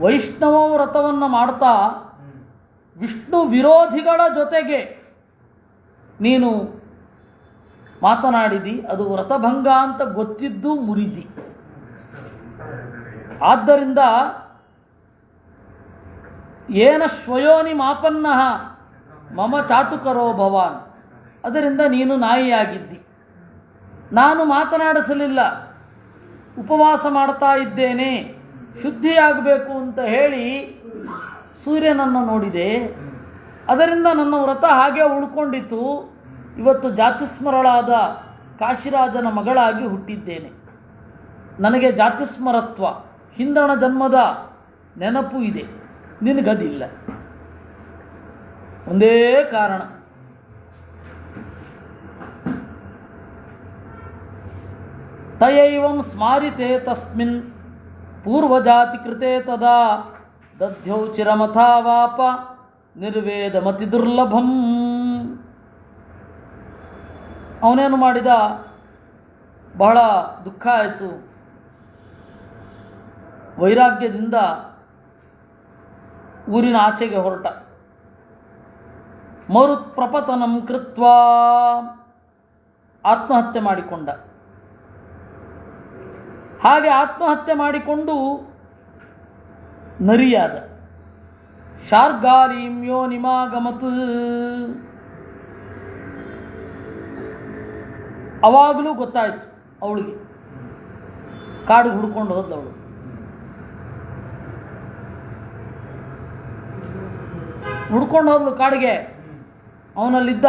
Speaker 1: ವೈಷ್ಣವ ವ್ರತವನ್ನು ಮಾಡ್ತಾ ವಿಷ್ಣು ವಿರೋಧಿಗಳ ಜೊತೆಗೆ ನೀನು ಮಾತನಾಡಿದಿ. ಅದು ವ್ರತಭಂಗ ಅಂತ ಗೊತ್ತಿದ್ದು ಮುರಿದಿ. ಆದ್ದರಿಂದ ಏನ ಶ್ವಯೋನಿ ಮಾಪನ್ನ ಮಮ ಚಾಟುಕರೋ ಭವಾನ್, ಅದರಿಂದ ನೀನು ನಾಯಿಯಾಗಿದ್ದಿ. ನಾನು ಮಾತನಾಡಿಸಲಿಲ್ಲ, ಉಪವಾಸ ಮಾಡ್ತಾ ಇದ್ದೇನೆ, ಶುದ್ಧಿಯಾಗಬೇಕು ಅಂತ ಹೇಳಿ ಸೂರ್ಯನನ್ನು ನೋಡಿದೆ. ಅದರಿಂದ ನನ್ನ ವ್ರತ ಹಾಗೆ ಉಳ್ಕೊಂಡಿತು. ಇವತ್ತು ಜಾತಿಸ್ಮರಳಾದ ಕಾಶಿರಾಜನ ಮಗಳಾಗಿ ಹುಟ್ಟಿದ್ದೇನೆ. ನನಗೆ ಜಾತಿಸ್ಮರತ್ವ, ಹಿಂದಣ ಜನ್ಮದ ನೆನಪು ಇದೆ, ನಿನಗದಿಲ್ಲ. ಒಂದೇ ಕಾರಣ. ತಯೈವಂ ಸ್ಮಾರಿತೆ ತಸ್ಮಿನ್ ಪೂರ್ವಜಾತಿ ಕೃತೆ ತದಾ ದಧ್ಯೌ ಚಿರಮಥಾವಾಪ ನಿರ್ವೇದಮತಿ ದುರ್ಲಭಂ. ಅವನೇನು ಮಾಡಿದ, ಬಹಳ ದುಃಖ ಆಯಿತು. ವೈರಾಗ್ಯದಿಂದ ಊರಿನ ಆಚೆಗೆ ಹೊರಟ. ಮರುತ್ ಪ್ರಪತನಂ ಕೃತ್ವಾ ಆತ್ಮಹತ್ಯೆ ಮಾಡಿಕೊಂಡ. ಹಾಗೆ ಆತ್ಮಹತ್ಯೆ ಮಾಡಿಕೊಂಡು ನರಿಯಾದ. ಶಾರ್ಗಾರೀಂ ಯೋನಿಮಾಗಮತ್. ಅವಾಗಲೂ ಗೊತ್ತಾಯಿತು ಅವಳಿಗೆ. ಕಾಡು ಹುಡ್ಕೊಂಡು ಹೋದ್ಲವಳು. ಹುಡ್ಕೊಂಡು ಹೋದ್ಲು ಕಾಡಿಗೆ. ಅವನಲ್ಲಿದ್ದ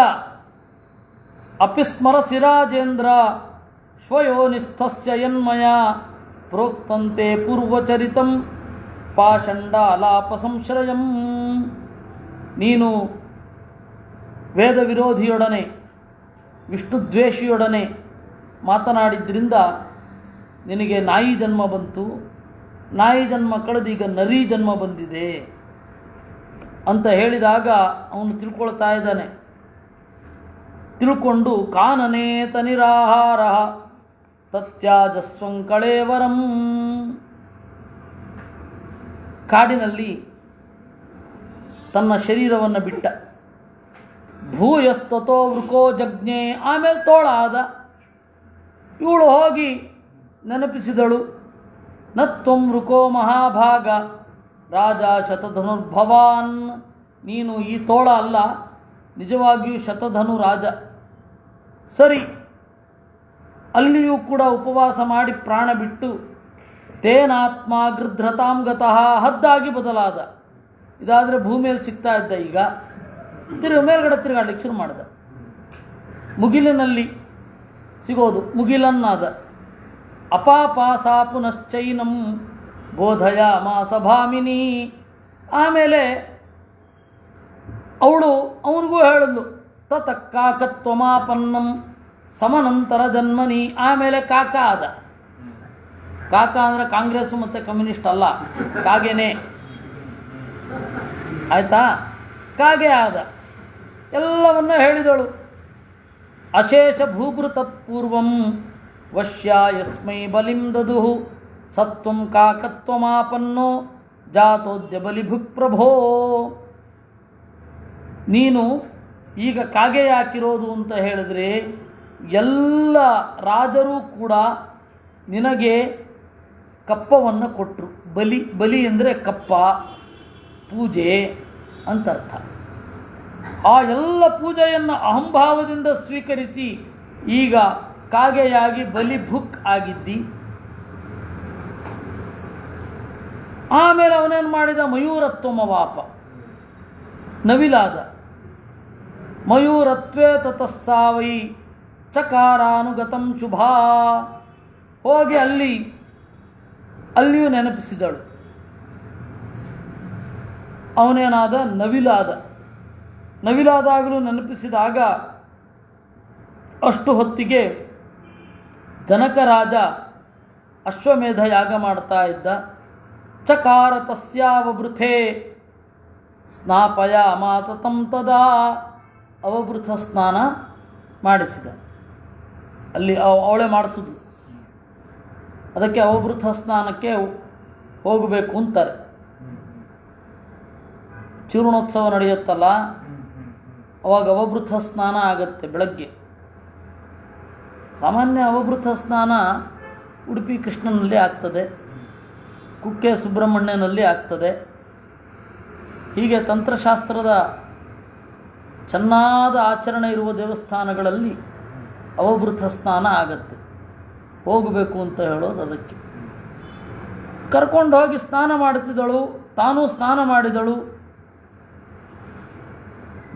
Speaker 1: ಅಪಿಸ್ಮರ ಸಿರಾಜೇಂದ್ರ ಶ್ವಯೋನಿಸ್ಥಸ್ಯ ಯನ್ಮಯ ಪ್ರೋಕ್ತಂತೆ ಪೂರ್ವಚರಿತಂ ಪಾಷಂಡಾಲಾಪ ಸಂಶ್ರಯಂ. ನೀನು ವೇದ ವಿರೋಧಿಯೊಡನೆ ವಿಷ್ಣುದ್ವೇಷಿಯೊಡನೆ ಮಾತನಾಡಿದ್ರಿಂದ ನಿನಗೆ ನಾಯಿ ಜನ್ಮ ಬಂತು. ನಾಯಿ ಜನ್ಮ ಕಳೆದೀಗ ನರಿ ಜನ್ಮ ಬಂದಿದೆ ಅಂತ ಹೇಳಿದಾಗ ಅವನು ತಿಳ್ಕೊಳ್ತಾ ಇದ್ದಾನೆ. ತಿಳ್ಕೊಂಡು ಕಾನನೇತ ನಿರಾಹಾರ ತತ್ಯಾಜಸ್ವಂ ಕಳೇವರಂ. ಕಾಡಿನಲ್ಲಿ ತನ್ನ ಶರೀರವನ್ನು ಬಿಟ್ಟ. ಭೂಯಸ್ತತೋ ವೃಕೋ ಜಜ್ಞೆ. ಆಮೇಲೆ ತೋಳ ಆದ. ಇವಳು ಹೋಗಿ ನೆನಪಿಸಿದಳು, ನತ್ವಂ ವೃಕೋ ಮಹಾಭಾಗ ರಾಜ ಶತಧನುರ್ಭವಾನ್. ನೀನು ಈ ತೋಳ ಅಲ್ಲ, ನಿಜವಾಗಿಯೂ ಶತಧನು ರಾಜ. ಸರಿ, ಅಲ್ಲಿಯೂ ಕೂಡ ಉಪವಾಸ ಮಾಡಿ ಪ್ರಾಣ ಬಿಟ್ಟು ತೇನಾತ್ಮ ಗೃಧ್ರತಾಂ ಗತಃ ಹದ್ದಾಗಿ ಬದಲಾದ. ಇದಾದರೆ ಭೂಮಿಯಲ್ಲಿ ಸಿಗ್ತಾ ಇದ್ದ. ಈಗ ಮೇಲ್ಗಡೆ ತಿರುಗಾಡ್ಲಿಕ್ಕೆ ಶುರು ಮಾಡಿದ. ಮುಗಿಲಿನಲ್ಲಿ ಸಿಗೋದು ಮುಗಿಲನ್ನಾದ. ಅಪಾಪಾಸಾ ಪುನಶ್ಚೈನಂ ಬೋಧಯ ಮಾಸ ಭಾಮಿನಿ. ಆಮೇಲೆ ಅವಳು ಅವನಿಗೂ ಹೇಳಿದ್ಲು, ತತ ಕಾಕತ್ವಮಾಪನ್ನಂ ಸಮನಂತರ ಜನ್ಮನಿ. ಆಮೇಲೆ ಕಾಕ ಆದ. ಕಾಕ ಅಂದರೆ ಕಾಂಗ್ರೆಸ್ ಮತ್ತು ಕಮ್ಯುನಿಸ್ಟ್ ಅಲ್ಲ, ಕಾಗೆನೇ. ಆಯಿತಾ? ಕಾಗೆ ಆದ. ಎಲ್ಲವನ್ನ ಹೇಳಿದಳು. ಅಶೇಷ ಭೂಭೃತತ್ಪೂರ್ವಂ ವಶ್ಯ ಯಸ್ಮೈ ಬಲಿಂ ದದುಹು ಸತ್ವಂ ಕಾಕತ್ವಮಾಪನ್ನೋ ಜಾತೋದ್ಯ ಬಲಿಭುಕ್ ಪ್ರಭೋ. ನೀನು ಈಗ ಕಾಗೆ ಯಾಕಿರೋದು ಅಂತ ಹೇಳಿದ್ರೆ, ಎಲ್ಲ ರಾಜರೂ ಕೂಡ ನಿನಗೆ ಕಪ್ಪವನ್ನು ಕೊಟ್ಟರು. ಬಲಿ, ಬಲಿ ಅಂದರೆ ಕಪ್ಪ, ಪೂಜೆ ಅಂತರ್ಥ. ಆ ಎಲ್ಲ ಪೂಜೆಯನ್ನು ಅಹಂಭಾವದಿಂದ ಸ್ವೀಕರಿಸಿ ಈಗ ಕಾಗೆಯಾಗಿ ಬಲಿಭುಕ್ ಆಗಿದ್ದಿ. ಆಮೇಲೆ ಅವನೇನು ಮಾಡಿದ, ಮಯೂರತ್ವಮವಾಪ, ನವಿಲಾದ. ಮಯೂರತ್ವೇ ತತಸ್ಸಾವೈ ಚಕಾರಾನುಗತಂ ಶುಭಾ. ಹೋಗಿ ಅಲ್ಲಿಯೂ ನೆನಪಿಸಿದಳು. ಅವನೇನಾದ, ನವಿಲಾದ. ನವಿಲಾದಾಗಲೂ ನೆನಪಿಸಿದಾಗ ಅಷ್ಟು ಹೊತ್ತಿಗೆ ಜನಕರಾಜ ಅಶ್ವಮೇಧ ಯಾಗ ಮಾಡ್ತಾ ಇದ್ದ. ಚಕಾರ ತಸ್ಯಾವಭೃಥೆ ಸ್ನಾಪಯ ಮಾತತಂ ತದಾ. ಅವಭೃಥ ಸ್ನಾನ ಮಾಡಿಸಿದ. ಅಲ್ಲಿ ಅವಳೇ ಮಾಡಿಸಿದ್ಲು. ಅದಕ್ಕೆ ಅವಭೃಥ ಸ್ನಾನಕ್ಕೆ ಹೋಗಬೇಕು ಅಂತಾರೆ. ಚೂರ್ಣೋತ್ಸವ ನಡೆಯುತ್ತಲ್ಲ, ಅವಾಗ ಅವಭೃಥ ಸ್ನಾನ ಆಗತ್ತೆ ಬೆಳಗ್ಗೆ. ಸಾಮಾನ್ಯ ಅವಭೃಥ ಸ್ನಾನ ಉಡುಪಿ ಕೃಷ್ಣನಲ್ಲಿ ಆಗ್ತದೆ, ಕುಕ್ಕೆ ಸುಬ್ರಹ್ಮಣ್ಯನಲ್ಲಿ ಆಗ್ತದೆ. ಹೀಗೆ ತಂತ್ರಶಾಸ್ತ್ರದ ಚೆನ್ನಾದ ಆಚರಣೆ ಇರುವ ದೇವಸ್ಥಾನಗಳಲ್ಲಿ ಅವಭೃಥ ಸ್ನಾನ ಆಗತ್ತೆ. ಹೋಗಬೇಕು ಅಂತ ಹೇಳೋದು ಅದಕ್ಕೆ. ಕರ್ಕೊಂಡು ಹೋಗಿ ಸ್ನಾನ ಮಾಡುತ್ತಿದ್ದಳು, ತಾನೂ ಸ್ನಾನ ಮಾಡಿದಳು.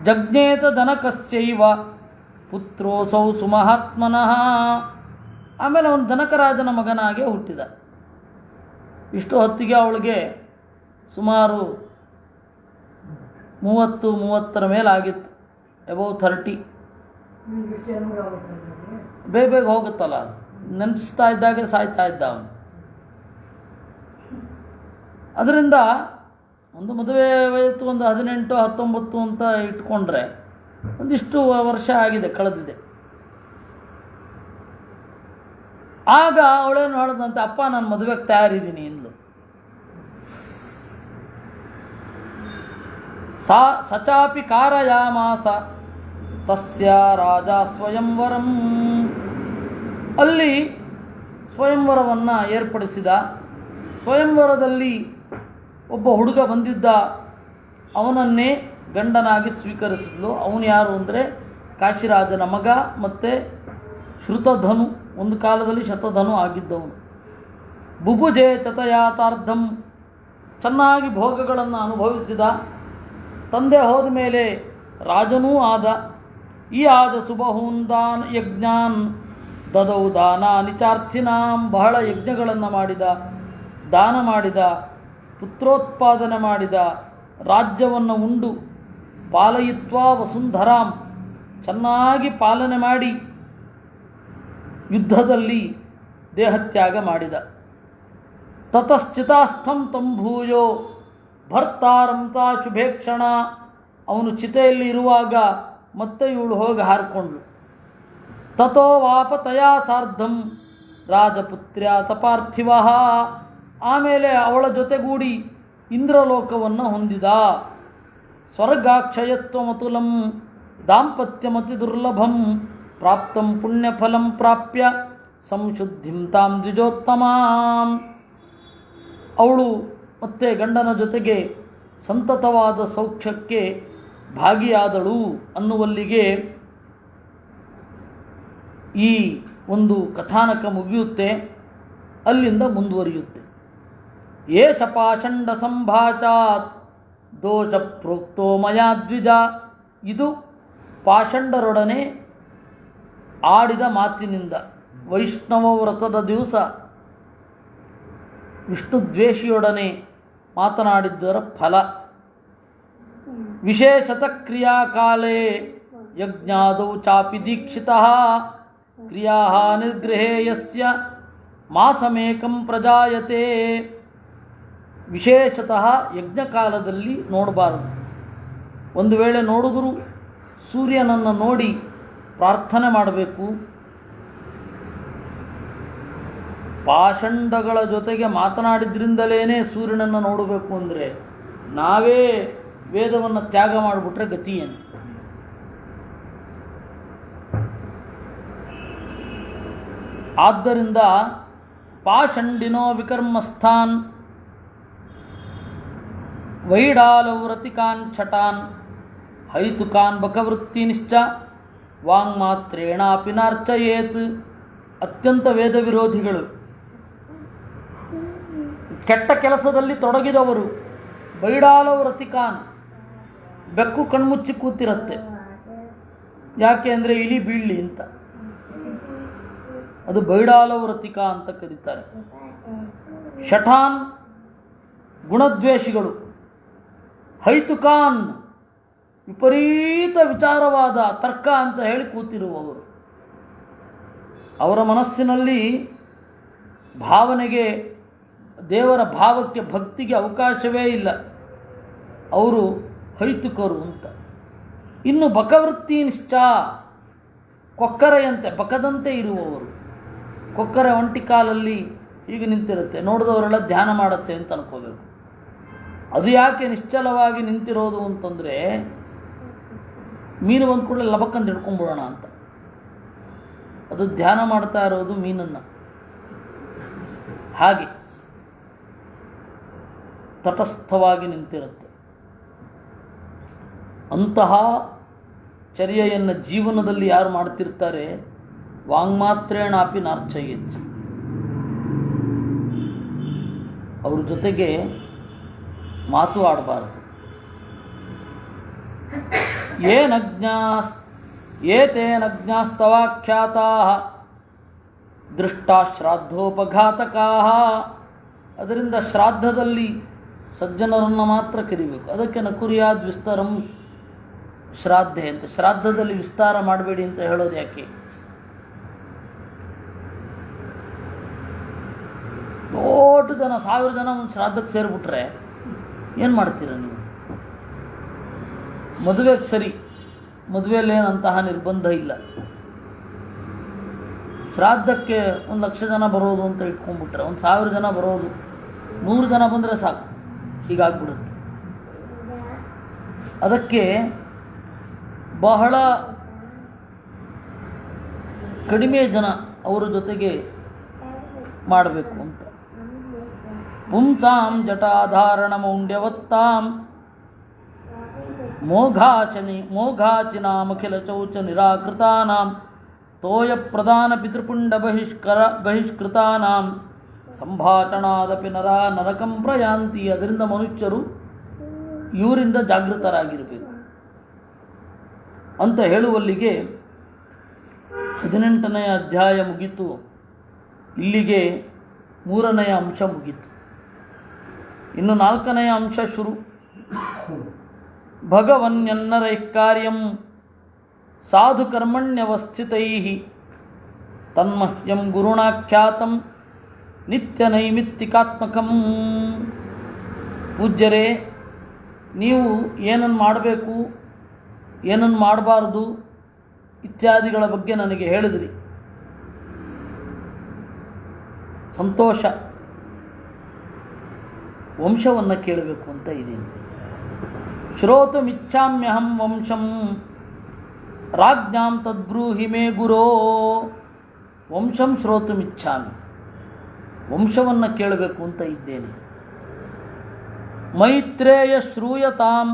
Speaker 1: ಜಜ್ಞೇತ ದನಕಸ್ಯೈವ ಪುತ್ರೋಸೌ ಸುಮಹಾತ್ಮನಃ. ಆಮೇಲೆ ಅವನು ದನಕರಾಜನ ಮಗನಾಗೆ ಹುಟ್ಟಿದ. ಇಷ್ಟು ಹೊತ್ತಿಗೆ ಅವಳಿಗೆ ಸುಮಾರು 30 ಮೇಲಾಗಿತ್ತು, ಅಬೌವ್ 30. ಬೇಗ ಹೋಗುತ್ತಲ್ಲ, ನೆನಪಿಸ್ತಾ ಇದ್ದಾಗೆ ಸಾಯ್ತಾ ಇದ್ದ ಅವನು. ಅದರಿಂದ ಒಂದು ಮದುವೆ ವಯಸ್ಸು ಒಂದು 18, 19 ಅಂತ ಇಟ್ಕೊಂಡ್ರೆ ಒಂದಿಷ್ಟು ವರ್ಷ ಆಗಿದೆ, ಕಳೆದಿದೆ. ಆಗ ಅವಳೇನು ಹೇಳಿದಂತೆ, ಅಪ್ಪ ನಾನು ಮದುವೆಗೆ ತಯಾರಿದ್ದೀನಿ ಎಂದ್ಲು. ಸಚಾಪಿ ಕಾರಯಾಮಾಸ ತಸ್ಯ ರಾಜ ಸ್ವಯಂವರಂ. ಅಲ್ಲಿ ಸ್ವಯಂವರವನ್ನು ಏರ್ಪಡಿಸಿದ. ಸ್ವಯಂವರದಲ್ಲಿ ಒಬ್ಬ ಹುಡುಗ ಬಂದಿದ್ದ, ಅವನನ್ನೇ ಗಂಡನಾಗಿ ಸ್ವೀಕರಿಸಿದ್ಲು. ಅವನು ಯಾರು ಅಂದರೆ ಕಾಶಿರಾಜನ ಮಗ ಮತ್ತು ಶ್ರುತಧನು, ಒಂದು ಕಾಲದಲ್ಲಿ ಶತಧನು ಆಗಿದ್ದವನು. ಬುಭುಜೆ ಚತಯಾತಾರ್ಧಂ, ಚೆನ್ನಾಗಿ ಭೋಗಗಳನ್ನು ಅನುಭವಿಸಿದ. ತಂದೆ ಹೋದ ಮೇಲೆ ರಾಜನೂ ಆದ. ಈ ಆದ ಸುಬಹೂನ್ ಯಜ್ಞಾನ್ ದದೌ ದಾನಾನಿ ಚಾರ್ಥಿನಾಂ, ಬಹಳ ಯಜ್ಞಗಳನ್ನು ಮಾಡಿದ, ದಾನ ಮಾಡಿದ, ಪುತ್ರೋತ್ಪಾದನೆ ಮಾಡಿದ, ರಾಜ್ಯವನ್ನು ಉಂಡು ಪಾಲಯಿತ್ವಾ ವಸುಂಧರಾಂ, ಚೆನ್ನಾಗಿ ಪಾಲನೆ ಮಾಡಿ ಯುದ್ಧದಲ್ಲಿ ದೇಹತ್ಯಾಗ ಮಾಡಿದ. ತತಶ್ಚಿತಾಸ್ಥಂ ತಂಭೂಯೋ ಭರ್ತಾರಂತ ಶುಭೇಕ್ಷಣ, ಅವನು ಚಿತೆಯಲ್ಲಿ ಇರುವಾಗ ಮತ್ತೆ ಇವಳು ಹೋಗಿ ಹಾರಿಕೊಂಡ್ಳು. ತಥೋ ವಾಪತಯಾ ಸಾರ್ಧಂ ರಾಜಪುತ್ರ್ಯ ತಪಾರ್ಥಿವ, ಆಮೇಲೆ ಅವಳ ಜೊತೆಗೂಡಿ ಇಂದ್ರಲೋಕವನ್ನು ಹೊಂದಿದ. ಸ್ವರ್ಗಾಕ್ಷಯತ್ವಮತುಲಂ ದಾಂಪತ್ಯಮತಿ ದುರ್ಲಭಂ ಪ್ರಾಪ್ತಂ ಪುಣ್ಯಫಲಂ ಪ್ರಾಪ್ಯ ಸಂಶುದ್ಧಿಂ ತಾಂ ದ್ವಿಜೋತ್ತಮಾಂ. ಅವಳು ಮತ್ತೆ ಗಂಡನ ಜೊತೆಗೆ ಸಂತತವಾದ ಸೌಖ್ಯಕ್ಕೆ ಭಾಗಿಯಾದಳು ಅನ್ನುವಲ್ಲಿಗೆ ಈ ಒಂದು ಕಥಾನಕ ಮುಗಿಯುತ್ತೆ. ಅಲ್ಲಿಂದ ಮುಂದುವರಿಯುತ್ತೆ. ಏಷ ಪಾಷಂಡ ಸಂಭಾಚಾತ್ ದೋಷ ಪ್ರೋಕ್ತೋ ಮಯಾ ದ್ವಿಜ, ಇದು ಪಾಷಂಡರೊಡನೆ ಆಡಿದ ಮಾತಿನಿಂದ, ವೈಷ್ಣವ ವ್ರತದ ದಿವಸ ವಿಷ್ಣು ದ್ವೇಷಿಯೊಡನೆ ಮಾತನಾಡಿದ್ದರ ಫಲ. ವಿಶೇಷತಃ ಕ್ರಿಯಾಕಾಲೇ ಯಜ್ಞಾದೌ ಚಾಪಿ ದೀಕ್ಷಿತಃ ಕ್ರಿಯಾ ನಿರ್ಗೃಹೇಯಸ್ಯ ಮಾಸಮೇಕಂ ಪ್ರಜಾಯತೆ. ವಿಶೇಷತಃ ಯಜ್ಞಕಾಲದಲ್ಲಿ ನೋಡಬಾರದು. ಒಂದು ವೇಳೆ ನೋಡಿದರೂ ಸೂರ್ಯನನ್ನು ನೋಡಿ ಪ್ರಾರ್ಥನೆ ಮಾಡಬೇಕು. ಪಾಷಂಡಗಳ ಜೊತೆಗೆ ಮಾತನಾಡಿದ್ರಿಂದಲೇ ಸೂರ್ಯನನ್ನು ನೋಡಬೇಕು ಅಂದರೆ ನಾವೇ ವೇದವನ್ನು ತ್ಯಾಗ ಮಾಡಿಬಿಟ್ರೆ ಗತಿ ಏನು? ಆದ್ದರಿಂದ ಪಾಷಂಡಿನೋ ವಿಕರ್ಮಸ್ಥಾನ್ ವೈಡಾಲವ್ರತಿಕಾನ್ ಛಟಾನ್ ಹೈತುಕಾನ್ ಬಕವೃತ್ತಿನಿಶ್ಚ ವಾಂಗ್ಮಾತ್ರೇಣಾಪಿ ನಾರ್ಚಯೇತ್. ಅತ್ಯಂತ ವೇದ ವಿರೋಧಿಗಳು, ಕೆಟ್ಟ ಕೆಲಸದಲ್ಲಿ ತೊಡಗಿದವರು. ಬೈಡಾಲವ್ರತಿಕಾನ್, ಬೆಕ್ಕು ಕಣ್ಮುಚ್ಚಿ ಕೂತಿರುತ್ತೆ. ಯಾಕೆ ಅಂದರೆ ಇಲಿ ಬೀಳಲಿ ಅಂತ. ಅದು ಬೈಡಾಲವ್ರತಿಕ ಅಂತ ಕರೀತಾರೆ. ಶಠಾನ್ ಗುಣದ್ವೇಷಿಗಳು. ಹೈತುಕಾನ್ ವಿಪರೀತ ವಿಚಾರವಾದ ತರ್ಕ ಅಂತ ಹೇಳಿ ಕೂತಿರುವವರು. ಅವರ ಮನಸ್ಸಿನಲ್ಲಿ ಭಾವನೆಗೆ, ದೇವರ ಭಾವಕ್ಕೆ, ಭಕ್ತಿಗೆ ಅವಕಾಶವೇ ಇಲ್ಲ. ಅವರು ಹೈತುಕರು ಅಂತ. ಇನ್ನು ಬಕವೃತ್ತಿನಿಶ್ಚ, ಕೊಕ್ಕರೆಯಂತೆ ಬಕದಂತೆ ಇರುವವರು. ಕೊಕ್ಕರೆ ಒಂಟಿ ಕಾಲಲ್ಲಿ ಹೀಗೆ ನಿಂತಿರುತ್ತೆ, ನೋಡಿದವರೆಲ್ಲ ಧ್ಯಾನ ಮಾಡುತ್ತೆ ಅಂತ ಅನ್ಕೋಬೇಕು. ಅದು ಯಾಕೆ ನಿಶ್ಚಲವಾಗಿ ನಿಂತಿರೋದು ಅಂತಂದರೆ, ಮೀನು ಬಂದ ಕೂಡಲೇ ಲಬಕ್ಕಂತ ಹಿಡ್ಕೊಂಡ್ಬಿಡೋಣ ಅಂತ. ಅದು ಧ್ಯಾನ ಮಾಡ್ತಾ ಇರೋದು ಮೀನನ್ನು. ಹಾಗೆ ತಟಸ್ಥವಾಗಿ ನಿಂತಿರುತ್ತೆ. ಅಂತಹ ಚರ್ಯೆಯನ್ನು ಜೀವನದಲ್ಲಿ ಯಾರು ಮಾಡ್ತಿರ್ತಾರೆ, ವಾಂಗ್ಮಾತ್ರೇಣಾಪಿ ನಾರ್ಚಯೇತ್, ಅವ್ರ ಜೊತೆಗೆ ಮಾತು ಆಡಬಾರದು. ಏತೇನ ಜ್ಞಾಸ್ತವಾಖ್ಯಾತಾಃ ದೃಷ್ಟಾ ಶ್ರಾದ್ದೋಪಘಾತಕಾಃ. ಅದರಿಂದ ಶ್ರಾದ್ದದಲ್ಲಿ ಸಜ್ಜನರನ್ನು ಮಾತ್ರ ಕರಿಬೇಕು. ಅದಕ್ಕೆ ನ ಕುರ್ಯಾದ್ ವಿಸ್ತರಂ ಶ್ರಾದ್ಧೆ ಅಂತ. ಶ್ರಾದ್ದದಲ್ಲಿ ವಿಸ್ತಾರ ಮಾಡಬೇಡಿ ಅಂತ ಹೇಳೋದು ಯಾಕೆ? ದೊಡ್ಡ ಜನ 1000 ಜನ ಒಂದು ಶ್ರಾದ್ದಕ್ಕೆ ಸೇರಿಬಿಟ್ರೆ ಏನು ಮಾಡ್ತೀರ ನೀವು? ಮದುವೆಗೆ ಸರಿ, ಮದುವೆಯಲ್ಲೇನಂತಹ ನಿರ್ಬಂಧ ಇಲ್ಲ. ಶ್ರಾದ್ದಕ್ಕೆ 1,00,000 ಜನ ಬರೋದು ಅಂತ ಇಟ್ಕೊಂಡ್ಬಿಟ್ರೆ, 1,000 ಜನ ಬರೋದು, 100 ಜನ ಬಂದರೆ ಸಾಕು, ಹೀಗಾಗ್ಬಿಡುತ್ತೆ. ಅದಕ್ಕೆ ಬಹಳ ಕಡಿಮೆ ಜನ ಅವರ ಜೊತೆಗೆ ಮಾಡಬೇಕು ಅಂತ. ಪುಂಸಾಂ ಜಟಾಧಾರಣ ಮೌಂಡ್ಯವತ್ತಾಂ ಮೋಘಾಚಿನಾಮಖಿಲ ಚೌಚ ನಿರಾಕೃತಾನಾಂ ತೋಯ ಪ್ರಧಾನ ಪಿತೃಪುಂಡ ಬಹಿಷ್ಕೃತಾನಾಂ ಸಂಭಾಷಣಾದಪಿ ನರಕಂ ಪ್ರಯಾಂತಿ. ಅದರಿಂದ ಮನುಷ್ಯರು ಇವರಿಂದ ಜಾಗೃತರಾಗಿರಬೇಕು ಅಂತ ಹೇಳುವಲ್ಲಿಗೆ 18ನೇ ಅಧ್ಯಾಯ ಮುಗೀತು. ಇಲ್ಲಿಗೆ 3ನೇ ಅಂಶ ಮುಗೀತು. ಇನ್ನು 4ನೇ ಅಂಶ ಶುರು. ಭಗವನ್ಯನ್ನರೈಃ ಕಾರ್ಯಂ ಸಾಧು ಕರ್ಮಣ್ಯವಸ್ಥಿತೈ ತನ್ಮಹ್ಯಂ ಗುರುಣಾಖ್ಯಾತಂ ನಿತ್ಯ ನೈಮಿತ್ತಿಕಾತ್ಮಕಂ. ಪೂಜ್ಯರೇ, ನೀವು ಏನನ್ನು ಮಾಡಬೇಕು, ಏನನ್ನು ಮಾಡಬಾರ್ದು ಇತ್ಯಾದಿಗಳ ಬಗ್ಗೆ ನನಗೆ ಹೇಳಿದ್ರಿ. ಸಂತೋಷ. ವಂಶವನ್ನು ಕೇಳಬೇಕು ಅಂತ ಇದ್ದೀನಿ. ಶ್ರೋತುಮಿಚ್ಛಾಮ್ಯಹಂ ವಂಶಂ ರಾಜ್ಞಾಂ ತದ್ಬ್ರೂಹಿ ಮೇ ಗುರೋ. ವಂಶಂ ಶ್ರೋತುಮಿಚ್ಛಾಮಿ, ವಂಶವನ್ನು ಕೇಳಬೇಕು ಅಂತ ಇದ್ದೇನೆ. ಮೈತ್ರೇಯ ಶ್ರೂಯತಾಂ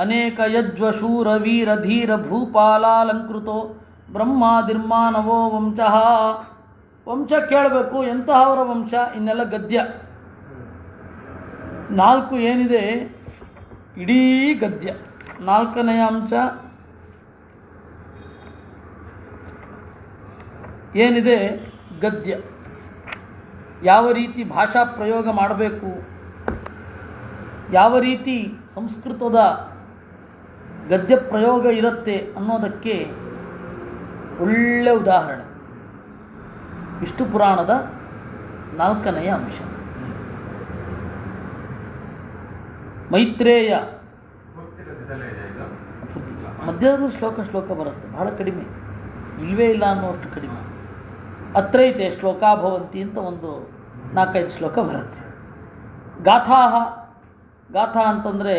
Speaker 1: ಅನೇಕ ಯಜ್ವಶೂರ ವೀರ ಧೀರ ಭೂಪಾಲಾಲಂಕೃತೋ ಬ್ರಹ್ಮಾದಿರ್ಮಾನವೋ ವಂಶಃ. ವಂಶ ಕೇಳಬೇಕು. ಎಂತಹವರ ವಂಶ? ಇನ್ನೆಲ್ಲ ಗದ್ಯ. 4 ಏನಿದೆ ಇಡೀ ಗದ್ಯ. 4ನೇ ಅಂಶ ಏನಿದೆ ಗದ್ಯ. ಯಾವ ರೀತಿ ಭಾಷಾ ಪ್ರಯೋಗ ಮಾಡಬೇಕು, ಯಾವ ರೀತಿ ಸಂಸ್ಕೃತದ ಗದ್ಯ ಪ್ರಯೋಗ ಇರುತ್ತೆ ಅನ್ನೋದಕ್ಕೆ ಒಳ್ಳೆ ಉದಾಹರಣೆ ವಿಷ್ಣು ಪುರಾಣದ 4ನೇ ಅಂಶ. ಮೈತ್ರೇಯ ಮಧ್ಯದ ಶ್ಲೋಕ ಬರುತ್ತೆ, ಬಹಳ ಕಡಿಮೆ, ಇಲ್ವೇ ಇಲ್ಲ ಅನ್ನೋಷ್ಟು ಕಡಿಮೆ. ಅತ್ರೈತೆ ಶ್ಲೋಕಾ ಭವಂತಿ ಅಂತ ಒಂದು 4-5 ಶ್ಲೋಕ ಬರುತ್ತೆ. ಗಾಥಾ ಅಂತಂದರೆ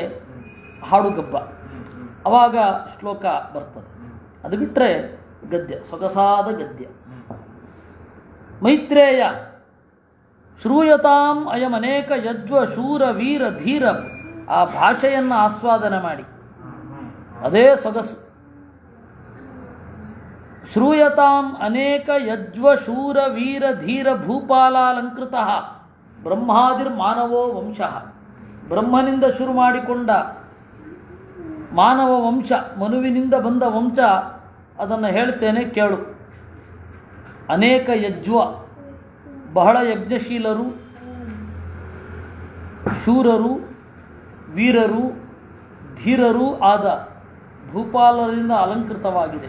Speaker 1: ಹಾಡುಗಬ್ಬ, ಅವಾಗ ಶ್ಲೋಕ ಬರ್ತದೆ. ಅದು ಬಿಟ್ಟರೆ ಗದ್ಯ, ಸೊಗಸಾದ ಗದ್ಯ. ಮೈತ್ರೇಯ ಶ್ರೂಯತಾಂ ಅಯಂ ಅನೇಕ ಯಜ್ವ ಶೂರ ವೀರ ಧೀರ. ಆ ಭಾಷೆಯನ್ನು ಆಸ್ವಾದನೆ ಮಾಡಿ, ಅದೇ ಸೊಗಸು. ಶ್ರೂಯತಾಂ ಅನೇಕ ಯಜ್ವ ಶೂರ ವೀರ ಧೀರ ಭೂಪಾಲಾಲಂಕೃತ ಬ್ರಹ್ಮಾದಿರ್ಮಾನವೋ ವಂಶಃ. ಬ್ರಹ್ಮನಿಂದ ಶುರು ಮಾಡಿಕೊಂಡ ಮಾನವ ವಂಶ, ಮನುವಿನಿಂದ ಬಂದ ವಂಶ, ಅದನ್ನು ಹೇಳ್ತೇನೆ ಕೇಳು. ಅನೇಕ ಯಜ್ವ, ಬಹಳ ಯಜ್ಞಶೀಲರು, ಶೂರರು, ವೀರರು, ಧೀರರೂ ಆದ ಭೂಪಾಲರಿಂದ ಅಲಂಕೃತವಾಗಿದೆ.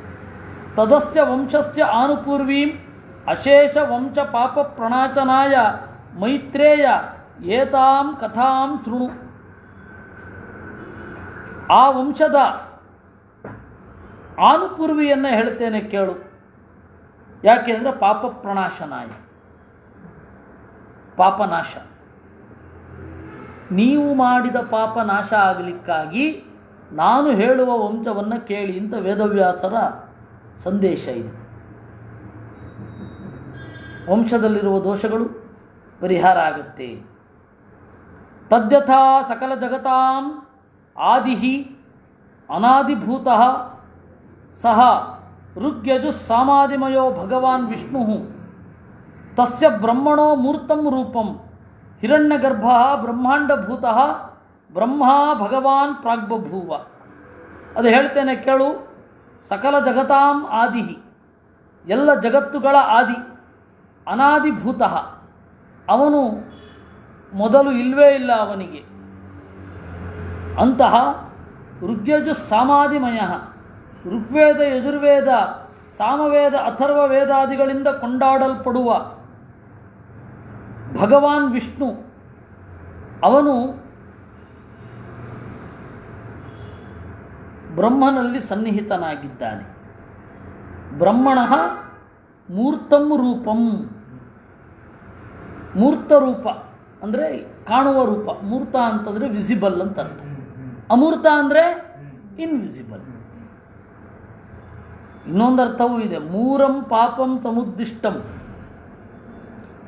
Speaker 1: ತದಸ್ಯ ವಂಶಸ್ಯ ಆನುಪೂರ್ವೀಂ ಅಶೇಷ ವಂಶ ಪಾಪ ಪ್ರಣಾಚನಾಯ ಮೈತ್ರೇಯ ಏತಾಂ ಕಥಾಂ ಶೃಣು. ಆ ವಂಶದ ಆನುಪೂರ್ವಿಯನ್ನು ಹೇಳ್ತೇನೆ ಕೇಳು. ಯಾಕೆ ಅಂದರೆ ಪಾಪ ಪ್ರಣಾಶನಾಯ, ಪಾಪನಾಶ. ನೀವು ಮಾಡಿದ ಪಾಪ ನಾಶ ಆಗಲಿಕ್ಕಾಗಿ ನಾನು ಹೇಳುವ ವಂಶವನ್ನು ಕೇಳಿ ಅಂತ ವೇದವ್ಯಾಸರ ಸಂದೇಶ ಇದೆ. ವಂಶದಲ್ಲಿರುವ ದೋಷಗಳು ಪರಿಹಾರ ಆಗುತ್ತೆ. ತದ್ಯಥಾ ಸಕಲ ಜಗತಾಂ ಆದಿಹಿ ಅನಾದಿಭೂತಃ ಸಹ ಋಗ್ಯಜುಃ ಸಾಮಾದಿಮಯೋ ಭಗವಾನ್ ವಿಷ್ಣುಃ ತಸ್ಯ ಬ್ರಹ್ಮಣೋ ಮೂರ್ತಂ ರೂಪಂ ಹಿರಣ್ಯಗರ್ಭಃ ಬ್ರಹ್ಮಾಂಡಭೂತಃ ಬ್ರಹ್ಮ ಭಗವಾನ್ ಪ್ರಾಗ್ಬಭೂವ. ಅದು ಹೇಳ್ತೇನೆ ಕೇಳು. ಸಕಲ ಜಗತಾಂ ಆದಿಹಿ, ಎಲ್ಲ ಜಗತ್ತುಗಳ ಆದಿ. ಅನಾದಿಭೂತಃ, ಅವನು ಮೊದಲು ಇಲ್ವೇ ಇಲ್ಲ ಅವನಿಗೆ. ಅಂತಹ ಋಗ್ಯಜು ಸಾಮಾದಿಮಯ, ಋಗ್ವೇದ, ಯಜುರ್ವೇದ, ಸಾಮವೇದ, ಅಥರ್ವ ವೇದಾದಿಗಳಿಂದ ಕೊಂಡಾಡಲ್ಪಡುವ ಭಗವಾನ್ ವಿಷ್ಣು ಅವನು ಬ್ರಹ್ಮನಲ್ಲಿ ಸನ್ನಿಹಿತನಾಗಿದ್ದಾನೆ. ಬ್ರಹ್ಮಣ ಮೂರ್ತಂ ರೂಪಂ, ಮೂರ್ತ ರೂಪ ಅಂದರೆ ಕಾಣುವ ರೂಪ. ಮೂರ್ತ ಅಂತಂದರೆ ವಿಸಿಬಲ್ ಅಂತ ಅರ್ಥ. ಅಮೂರ್ತ ಅಂದರೆ ಇನ್ವಿಸಿಬಲ್. ಇನ್ನೊಂದು ಅರ್ಥವೂ ಇದೆ, ಮೂರಂ ಪಾಪಂ ಸಮುದ್ದಿಷ್ಟಂ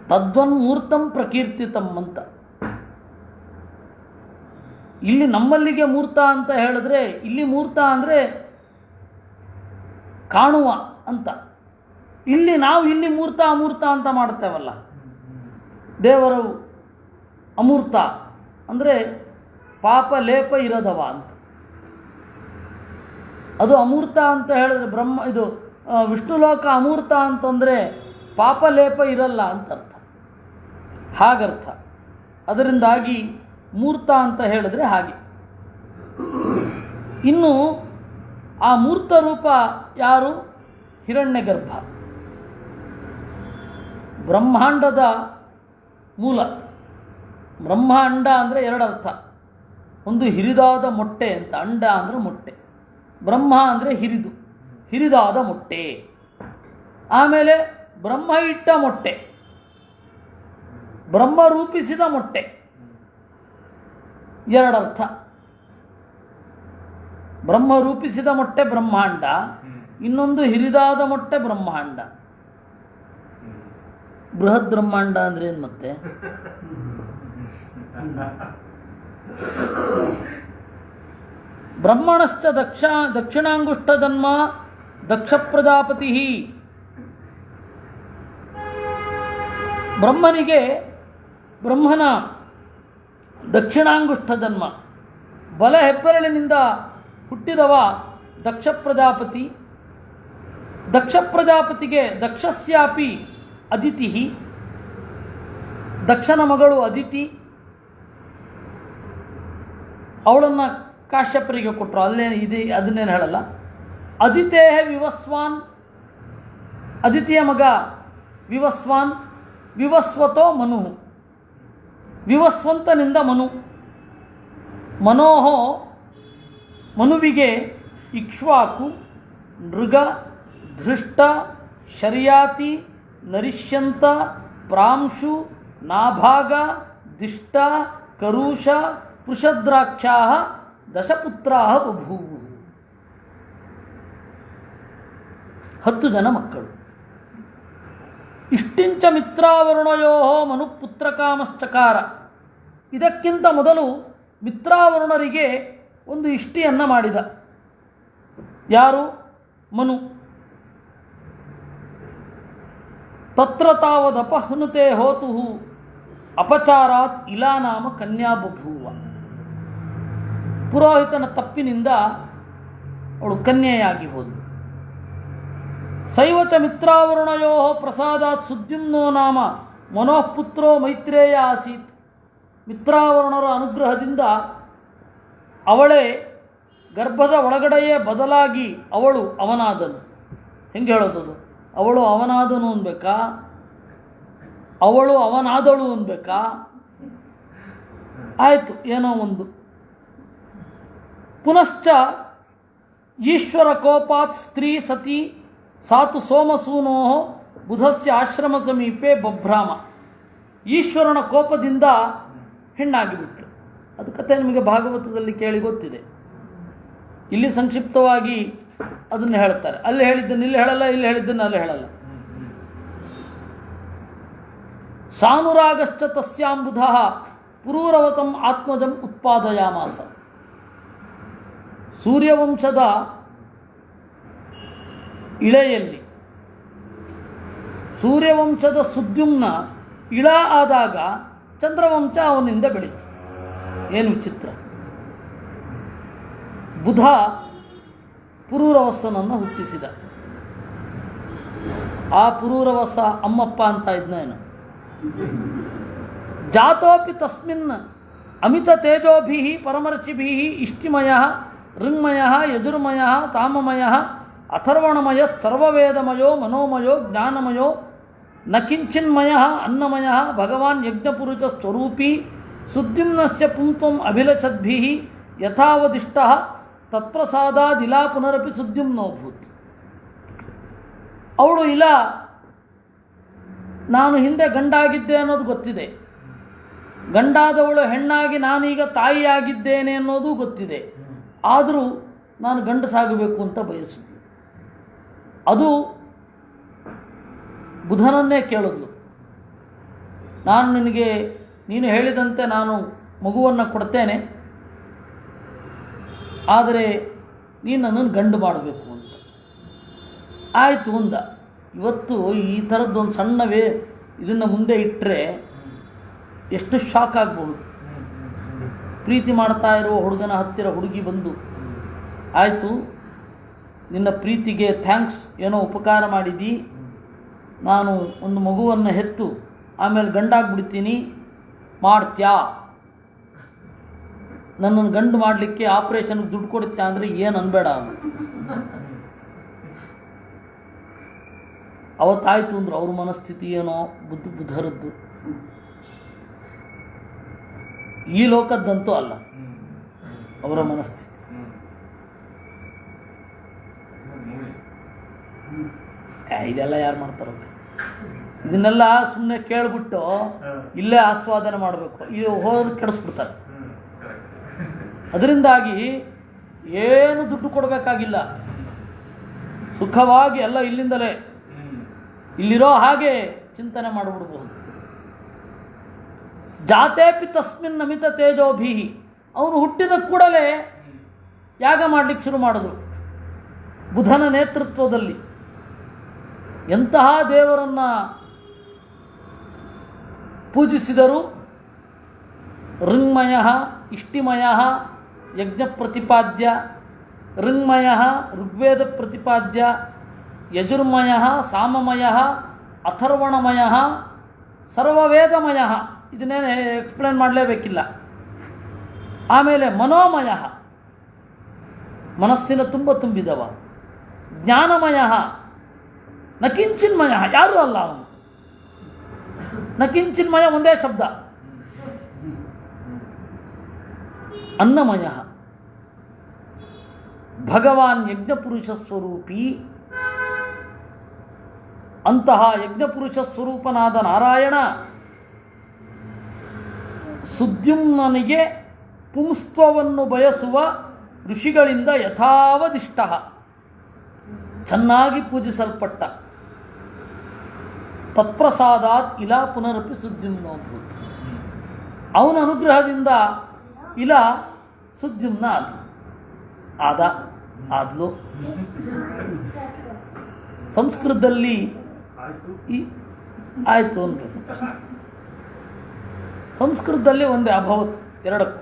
Speaker 1: ತದ್ವನ್ಮೂರ್ತಂ ಪ್ರಕೀರ್ತಿತಂ ಅಂತ. ಇಲ್ಲಿ ನಮ್ಮಲ್ಲಿಗೆ ಮೂರ್ತ ಅಂತ ಹೇಳಿದ್ರೆ, ಇಲ್ಲಿ ಮೂರ್ತ ಅಂದರೆ ಕಾಣುವ ಅಂತ. ಇಲ್ಲಿ ನಾವು ಇಲ್ಲಿ ಮೂರ್ತ ಅಮೂರ್ತ ಅಂತ ಮಾಡ್ತೇವಲ್ಲ. ದೇವರು ಅಮೂರ್ತ ಅಂದರೆ ಪಾಪ ಲೇಪ ಇರದವ ಅಂತ. ಅದು ಅಮೂರ್ತ ಅಂತ ಹೇಳಿದ್ರೆ ಇದು ವಿಷ್ಣು ಲೋಕ ಅಮೂರ್ತ ಅಂತಂದರೆ ಪಾಪ ಲೇಪ ಇರಲ್ಲ ಅಂತ ಅರ್ಥ. ಹಾಗರ್ಥ. ಅದರಿಂದಾಗಿ ಮೂರ್ತ ಅಂತ ಹೇಳಿದ್ರೆ ಹಾಗೆ. ಇನ್ನು ಆ ಮೂರ್ತ ರೂಪ ಯಾರು? ಹಿರಣ್ಯಗರ್ಭ, ಬ್ರಹ್ಮಾಂಡದ ಮೂಲ. ಬ್ರಹ್ಮ ಅಂಡ ಅಂದರೆ ಎರಡು ಅರ್ಥ. ಒಂದು ಹಿರಿದಾದ ಮೊಟ್ಟೆ ಅಂತ, ಅಂಡ ಅಂದರೆ ಮೊಟ್ಟೆ, ಬ್ರಹ್ಮ ಅಂದರೆ ಹಿರಿದಾದ ಮೊಟ್ಟೆ. ಆಮೇಲೆ ಬ್ರಹ್ಮ ಇಟ್ಟ ಮೊಟ್ಟೆ, ಬ್ರಹ್ಮ ರೂಪಿಸಿದ ಮೊಟ್ಟೆ, ಎರಡರ್ಥ. ಬ್ರಹ್ಮ ರೂಪಿಸಿದ ಮೊಟ್ಟೆ ಬ್ರಹ್ಮಾಂಡ, ಇನ್ನೊಂದು ಹಿರಿದಾದ ಮೊಟ್ಟೆ ಬ್ರಹ್ಮಾಂಡ. ಬೃಹತ್ ಬ್ರಹ್ಮಾಂಡ ಅಂದ್ರೆ ಏನು ಮತ್ತೆ? ಬ್ರಹ್ಮಣಶ್ಚ ದಕ್ಷಿಣಾಂಗುಷ್ಟ ಜನ್ಮ ದಕ್ಷ ಪ್ರಜಾಪತಿ. ಬ್ರಹ್ಮನ ದಕ್ಷಿಣಾಂಗುಷ್ಟ ಜನ್ಮ, ಬಲ ಹೆಬ್ಬೆರಳಿನಿಂದ ಹುಟ್ಟಿದವ ದಕ್ಷ ಪ್ರಜಾಪತಿ. ದಕ್ಷ ಪ್ರಜಾಪತಿಗೆ ದಕ್ಷಸ್ಯಾಪಿ ಅದಿತಿ, ದಕ್ಷನ ಮಗಳು ಅದಿತಿ. ಅವಳನ್ನು ಕಾಶ್ಯಪರಿಗೆ ಕೊಟ್ಟರು. ಅಲ್ಲೇ ಇದೆ, ಅದನ್ನೇನು ಹೇಳಲ್ಲ. ಅದಿತೇ ವಿವಸ್ವಾನ್, ಅದಿತಿಯ ಮಗ ವಿವಸ್ವಾನ್. ವಿವಸ್ವತೋ ಮನು, ವಿವಸ್ವಂತನಿಂದ ಮನು. ಮನುವಿಗೆ ಇಕ್ಷ್ವಾಕು, ನೃಗ, ಧೃಷ್ಟ, ಶರ್ಯಾತಿ, ನರಿಷ್ಯಂತ, ಪ್ರಾಂಶು, ನಾಭಾಗ, ದಿಷ್ಟ, ಕರುಷ, ಪೃಷದ್ರಾಕ್ಷಾ ದಶಪುತ್ರಾ ಬಭೂವು. 10 ಜನ ಮಕ್ಕಳು. ಇಷ್ಟಿಂಚ ಮಿತ್ರಾವರುಣಯೋ ಮನುಪುತ್ರಕಾಮಶ್ಚಕಾರ. ಇದಕ್ಕಿಂತ ಮೊದಲು ಮಿತ್ರಾವರುಣರಿಗೆ ಒಂದು ಇಷ್ಟಿಯನ್ನು ಮಾಡಿದ. ಯಾರು? ಮನು. ತತ್ರ ತಾವದಪಹ್ನುತೆ ಹೋತು ಅಪಚಾರಾತ್ ಇಲಾ ನಾಮ ಕನ್ಯಾ ಬಭೂವ. ಪುರೋಹಿತನ ತಪ್ಪಿನಿಂದ ಅವಳು ಕನ್ಯೆಯಾಗಿ ಹೋದಳು. ಸೈವಚ ಮಿತ್ರಾವರುಣಯೋ ಪ್ರಸಾದಾತ್ ಸುದ್ಯುಮ್ನೋ ನಾಮ ಮನೋಃಪುತ್ರೋ ಮೈತ್ರೇಯ ಆಸೀತ್. ಮಿತ್ರಾವರುಣರ ಅನುಗ್ರಹದಿಂದ ಅವಳೇ ಗರ್ಭದ ಒಳಗಡೆಯೇ ಬದಲಾಗಿ ಅವಳು ಅವನಾದನು. ಹೆಂಗೆ ಹೇಳೋದು? ಅವಳು ಅವನಾದನು ಅನ್ಬೇಕಾ, ಅವಳು ಅವನಾದಳು ಅನ್ಬೇಕಾ? ಆಯಿತು, ಏನೋ ಒಂದು. ಪುನಶ್ಚ ಈಶ್ವರ ಕೋಪಾತ್ ಸ್ತ್ರೀ ಸತಿ ಸಾತು ಸೋಮಸೂನೋ ಬುಧಸ್ಯ ಆಶ್ರಮ ಸಮೀಪೆ ಬಭ್ರಾಮ. ಈಶ್ವರನ ಕೋಪದಿಂದ ಹೆಣ್ಣಾಗಿಬಿಟ್ರು. ಅದು ಕಥೆ ನಿಮಗೆ ಭಾಗವತದಲ್ಲಿ ಕೇಳಿ ಗೊತ್ತಿದೆ. ಇಲ್ಲಿ ಸಂಕ್ಷಿಪ್ತವಾಗಿ ಅದನ್ನು ಹೇಳ್ತಾರೆ. ಅಲ್ಲಿ ಹೇಳಿದ್ದನ್ನು ಇಲ್ಲಿ ಹೇಳಲ್ಲ, ಇಲ್ಲಿ ಹೇಳಿದ್ದನ್ನು ಅಲ್ಲಿ ಹೇಳಲ್ಲ. ಸಾನುರಾಗಶ್ಚ ತಸ್ಯಾಂಬುಧ ಪುರೂರವತಂ ಆತ್ಮಜಂ ಉತ್ಪಾದಯಾಮಾಸ. ಸೂರ್ಯವಂಶದ ಇಳೆಯಲ್ಲಿ ಸೂರ್ಯವಂಶದ ಸುದ್ಯುಮ್ನ ಇಳ ಆದಾಗ ಚಂದ್ರವಂಶ ಅವನಿಂದ ಬೆಳೀತು. ಏನು ವಿಚಿತ್ರ! ಬುಧ ಪುರೂರವಸ್ಸನನ್ನು ಹುಟ್ಟಿಸಿದ. ಆ ಪುರೂರವಸ್ಸ ಅಮ್ಮಪ್ಪ ಅಂತ ಇದ್ನೇನು. ಜಾತೋಪಿ ತಸ್ಮಿನ್ ಅಮಿತ ತೇಜೋಭಿ ಪರಮರ್ಷಿಭಿ ಇಷ್ಟಿಮಯ ಋಂಗ್ಮಯ ಯಜುರ್ಮಯ ತಾಮಮಯ ಅಥರ್ವಣಮಯ ಸರ್ವವೇದಮಯೋ ಮನೋಮಯೋ ಜ್ಞಾನಮಯೋ ನ ಕಿಂಚಿನ್ಮಯ ಅನ್ನಮಯ ಭಗವಾನ್ ಯಜ್ಞಪುರುಷ ಸ್ವರೂಪಿ ಸುದ್ಯುಮ್ನಸ್ಯ ಪುಂತ್ವಂ ಅಭಿಲಷದ್ಭಿ ಯಥಾವದಿಷ್ಟ ತತ್ಪ್ರಸಾದಾದಿಲಾ ಪುನರಪಿ ಸುದ್ಯುಮ್ನೋಭೂತ್. ಅವಳು ಇಲ್ಲ, ನಾನು ಹಿಂದೆ ಗಂಡಾಗಿದ್ದೆ ಅನ್ನೋದು ಗೊತ್ತಿದೆ, ಗಂಡಾದವಳು ಹೆಣ್ಣಾಗಿ ನಾನೀಗ ತಾಯಿಯಾಗಿದ್ದೇನೆ ಅನ್ನೋದು ಗೊತ್ತಿದೆ, ಆದರೂ ನಾನು ಗಂಡಸಾಗಬೇಕು ಅಂತ ಬಯಸಿದ್ಳು. ಅದು ಬುಧನನ್ನೇ ಕೇಳಿದ್ಲು, ನೀನು ಹೇಳಿದಂತೆ ನಾನು ಮಗುವನ್ನು ಕೊಡ್ತೇನೆ, ಆದರೆ ನೀನು ನನ್ನನ್ನು ಗಂಡು ಮಾಡಬೇಕು ಅಂತ. ಆಯಿತು ಅಂದ. ಇವತ್ತು ಈ ಥರದ್ದೊಂದು ಸಣ್ಣವೇ ಇದನ್ನು ಮುಂದೆ ಇಟ್ಟರೆ ಎಷ್ಟು ಶಾಕ್ ಆಗಬಹುದು. ಪ್ರೀತಿ ಮಾಡ್ತಾ ಇರುವ ಹುಡುಗನ ಹತ್ತಿರ ಹುಡುಗಿ ಬಂದು, ಆಯಿತು ನಿನ್ನ ಪ್ರೀತಿಗೆ ಥ್ಯಾಂಕ್ಸ್, ಏನೋ ಉಪಕಾರ ಮಾಡಿದ್ದೀ, ನಾನು ಒಂದು ಮಗುವನ್ನು ಹೆತ್ತು ಆಮೇಲೆ ಗಂಡಾಗ್ಬಿಡ್ತೀನಿ, ಮಾಡ್ತ್ಯಾ? ನನ್ನನ್ನು ಗಂಡು ಮಾಡಲಿಕ್ಕೆ ಆಪ್ರೇಷನ್ಗೆ ದುಡ್ಡು ಕೊಡ್ತೀಯಾ ಅಂದರೆ ಏನು ಅನ್ಬೇಡ ಅವನು. ಅವತ್ತಾಯ್ತು ಅಂದರು. ಅವ್ರ ಮನಸ್ಥಿತಿ ಏನೋ ಬುಧರದ್ದು, ಈ ಲೋಕದ್ದಂತೂ ಅಲ್ಲ ಅವರ ಮನಸ್ಥಿತಿ. ಇದೆಲ್ಲ ಯಾರು ಮಾಡ್ತಾರಲ್ಲ, ಇದನ್ನೆಲ್ಲ ಸುಮ್ಮನೆ ಕೇಳ್ಬಿಟ್ಟು ಇಲ್ಲೇ ಆಸ್ವಾದನೆ ಮಾಡಬೇಕು, ಇದು ಹೋದ್ರೆ ಕೆಡಿಸ್ಬಿಡ್ತಾರೆ. ಅದರಿಂದಾಗಿ ಏನು ದುಡ್ಡು ಕೊಡಬೇಕಾಗಿಲ್ಲ, ಸುಖವಾಗಿ ಎಲ್ಲ ಇಲ್ಲಿಂದಲೇ ಇಲ್ಲಿರೋ ಹಾಗೆ ಚಿಂತನೆ ಮಾಡಿಬಿಡ್ಬೋದು. ಜಾತೇಪಿ ತಸ್ಮಿನ್ ಅಮಿತ ತೇಜೋಭಿ, ಅವನು ಹುಟ್ಟಿದ ಕೂಡಲೇ ಯಾಗ ಮಾಡಲಿಕ್ಕೆ ಶುರು ಮಾಡಿದ್ರು ಬುಧನ ನೇತೃತ್ವದಲ್ಲಿ. ಎಂತಹ ದೇವರನ್ನು ಪೂಜಿಸಿದರು. ಋಂಗ್ಮಯ ಇಷ್ಟಿಮಯ ಯಜ್ಞ ಪ್ರತಿಪಾದ್ಯ, ಋಂಗ್ಮಯ ಋಗ್ವೇದ ಪ್ರತಿಪಾದ್ಯ, ಯಜುರ್ಮಯ ಸಾಮಮಯ ಅಥರ್ವಣಮಯ ಸರ್ವವೇದಮಯ, ಇದನ್ನೇನು ಎಕ್ಸ್ಪ್ಲೇನ್ ಮಾಡಲೇಬೇಕಿಲ್ಲ. ಆಮೇಲೆ ಮನೋಮಯ, ಮನಸ್ಸಿನ ತುಂಬಿದವ. ಜ್ಞಾನಮಯ ನಕಿಂಚಿನ್ಮಯ, ಯಾರೂ ಅಲ್ಲ ಅವನು. ನಕಿಂಚಿನ್ಮಯ ಒಂದೇ ಶಬ್ದ. ಅನ್ನಮಯ ಭಗವಾನ್ ಯಜ್ಞಪುರುಷ ಸ್ವರೂಪಿ. ಅಂತಹ ಯಜ್ಞಪುರುಷ ಸ್ವರೂಪನಾದ ನಾರಾಯಣ ಸುದ್ಯುಮ್ನನಿಗೆ ಪುಂಸ್ತ್ವವನ್ನು ಬಯಸುವ ಋಷಿಗಳಿಂದ ಯಥಾವದಿಷ್ಟ ಚೆನ್ನಾಗಿ ಪೂಜಿಸಲ್ಪಟ್ಟ. ತತ್ಪ್ರಸಾದಾತ್ ಇಲಾ ಪುನರಪಿ ಸುದ್ಯುಮ್ನೋಭೂತ್. ಅವನ ಅನುಗ್ರಹದಿಂದ ಇಲ್ಲ ಸುದ್ಯುಮ್ನ ಆದ್ಲು. ಸಂಸ್ಕೃತದಲ್ಲಿ ಆಯಿತು ಅನ್ಬೇಕು. ಸಂಸ್ಕೃತದಲ್ಲಿ ಒಂದೇ ಅಭವತ್, ಎರಡಕ್ಕೂ.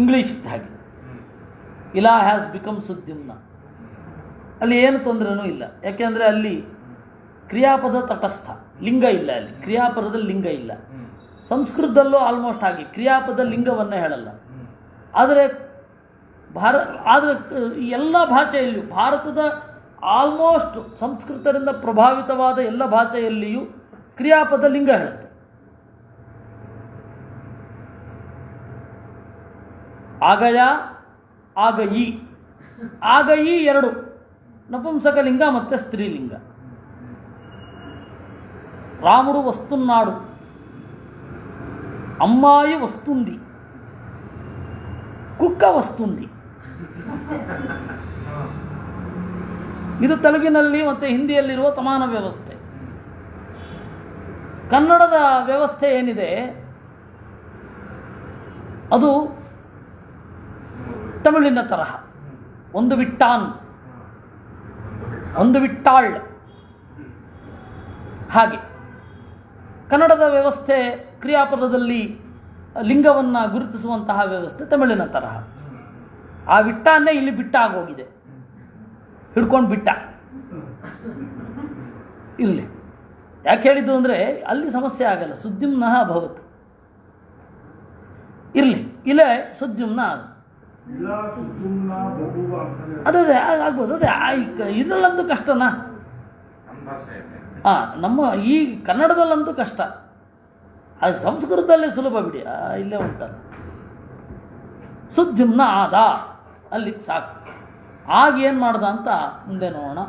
Speaker 1: ಇಂಗ್ಲೀಷ್ ಹಾಗೆ ಇಲಾ ಹ್ಯಾಸ್ ಬಿಕಮ್ ಸುದ್ಯುಮ್ನ. ಅಲ್ಲಿ ಏನು ತೊಂದರೆನೂ ಇಲ್ಲ, ಯಾಕೆಂದರೆ ಅಲ್ಲಿ ಕ್ರಿಯಾಪದ ತಟಸ್ಥ, ಲಿಂಗ ಇಲ್ಲ. ಅಲ್ಲಿ ಕ್ರಿಯಾಪದದಲ್ಲಿ ಲಿಂಗ ಇಲ್ಲ. ಸಂಸ್ಕೃತದಲ್ಲೂ ಆಲ್ಮೋಸ್ಟ್ ಹಾಗೆ ಕ್ರಿಯಾಪದ ಲಿಂಗವನ್ನೇ ಹೇಳಲ್ಲ. ಆದರೆ ಎಲ್ಲ ಭಾಷೆಯಲ್ಲಿಯೂ, ಭಾರತದ ಆಲ್ಮೋಸ್ಟ್ ಸಂಸ್ಕೃತದಿಂದ ಪ್ರಭಾವಿತವಾದ ಎಲ್ಲ ಭಾಷೆಯಲ್ಲಿಯೂ ಕ್ರಿಯಾಪದ ಲಿಂಗ ಹೇಳುತ್ತೆ. ಆಗಯ, ಆಗಯಿ. ಆಗಯಿ ಎರಡು, ನಪುಂಸಕಲಿಂಗ ಮತ್ತು ಸ್ತ್ರೀಲಿಂಗ. రాముడు వస్తున్నాడు, అమ్మాయి వస్తుంది, కుక్క వస్తుంది. ಇದು ತೆಲುಗಿನಲ್ಲಿ ಮತ್ತು ಹಿಂದಿಯಲ್ಲಿರುವ ಸಮಾನ ವ್ಯವಸ್ಥೆ. ಕನ್ನಡದ ವ್ಯವಸ್ಥೆ ಏನಿದೆ ಅದು ತಮಿಳಿನ ತರಹ. ಒಂದು ವಿಟ್ಟಾನ್, ಒಂದು ವಿಟ್ಟಾಳ್. ಹಾಗೆ ಕನ್ನಡದ ವ್ಯವಸ್ಥೆ ಕ್ರಿಯಾಪದದಲ್ಲಿ ಲಿಂಗವನ್ನು ಗುರುತಿಸುವಂತಹ ವ್ಯವಸ್ಥೆ ತಮಿಳಿನ ತರಹ. ಆ ವಿಟ್ಟನ್ನೇ ಇಲ್ಲಿ ಬಿಟ್ಟ ಆಗೋಗಿದೆ, ಹಿಡ್ಕೊಂಡು ಬಿಟ್ಟ. ಇರಲಿ, ಯಾಕೆ ಹೇಳಿದ್ದು ಅಂದರೆ ಅಲ್ಲಿ ಸಮಸ್ಯೆ ಆಗಲ್ಲ. ಸುದ್ಯುಮ್ನಃ ಅಭವತ್, ಇರಲಿ, ಇಲ್ಲೇ ಸುದ್ಯುಮ್ನ ಅದು. ಅದೇ ಆಗ್ಬೋದು. ಅದೇ ಇದರಲ್ಲಂತೂ ಕಷ್ಟನಾ? ನಮ್ಮ ಈ ಕನ್ನಡದಲ್ಲಂತೂ ಕಷ್ಟ. ಅದು ಸಂಸ್ಕೃತದಲ್ಲೇ ಸುಲಭ ಬಿಡಿ, ಇಲ್ಲೇ ಉಂಟಲ್ಲ. ಸುದ್ಯುಮ್ನ ಆದ, ಅಲ್ಲಿಗೆ ಸಾಕು. ಆಗ ಏನು ಮಾಡ್ದ ಅಂತ ಮುಂದೆ ನೋಡೋಣ.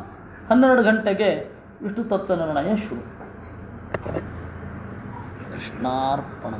Speaker 1: 12 ಗಂಟೆಗೆ ವಿಷ್ಣು ತತ್ವ ನಿರ್ಣಯ ಶುರು. ಕೃಷ್ಣಾರ್ಪಣ.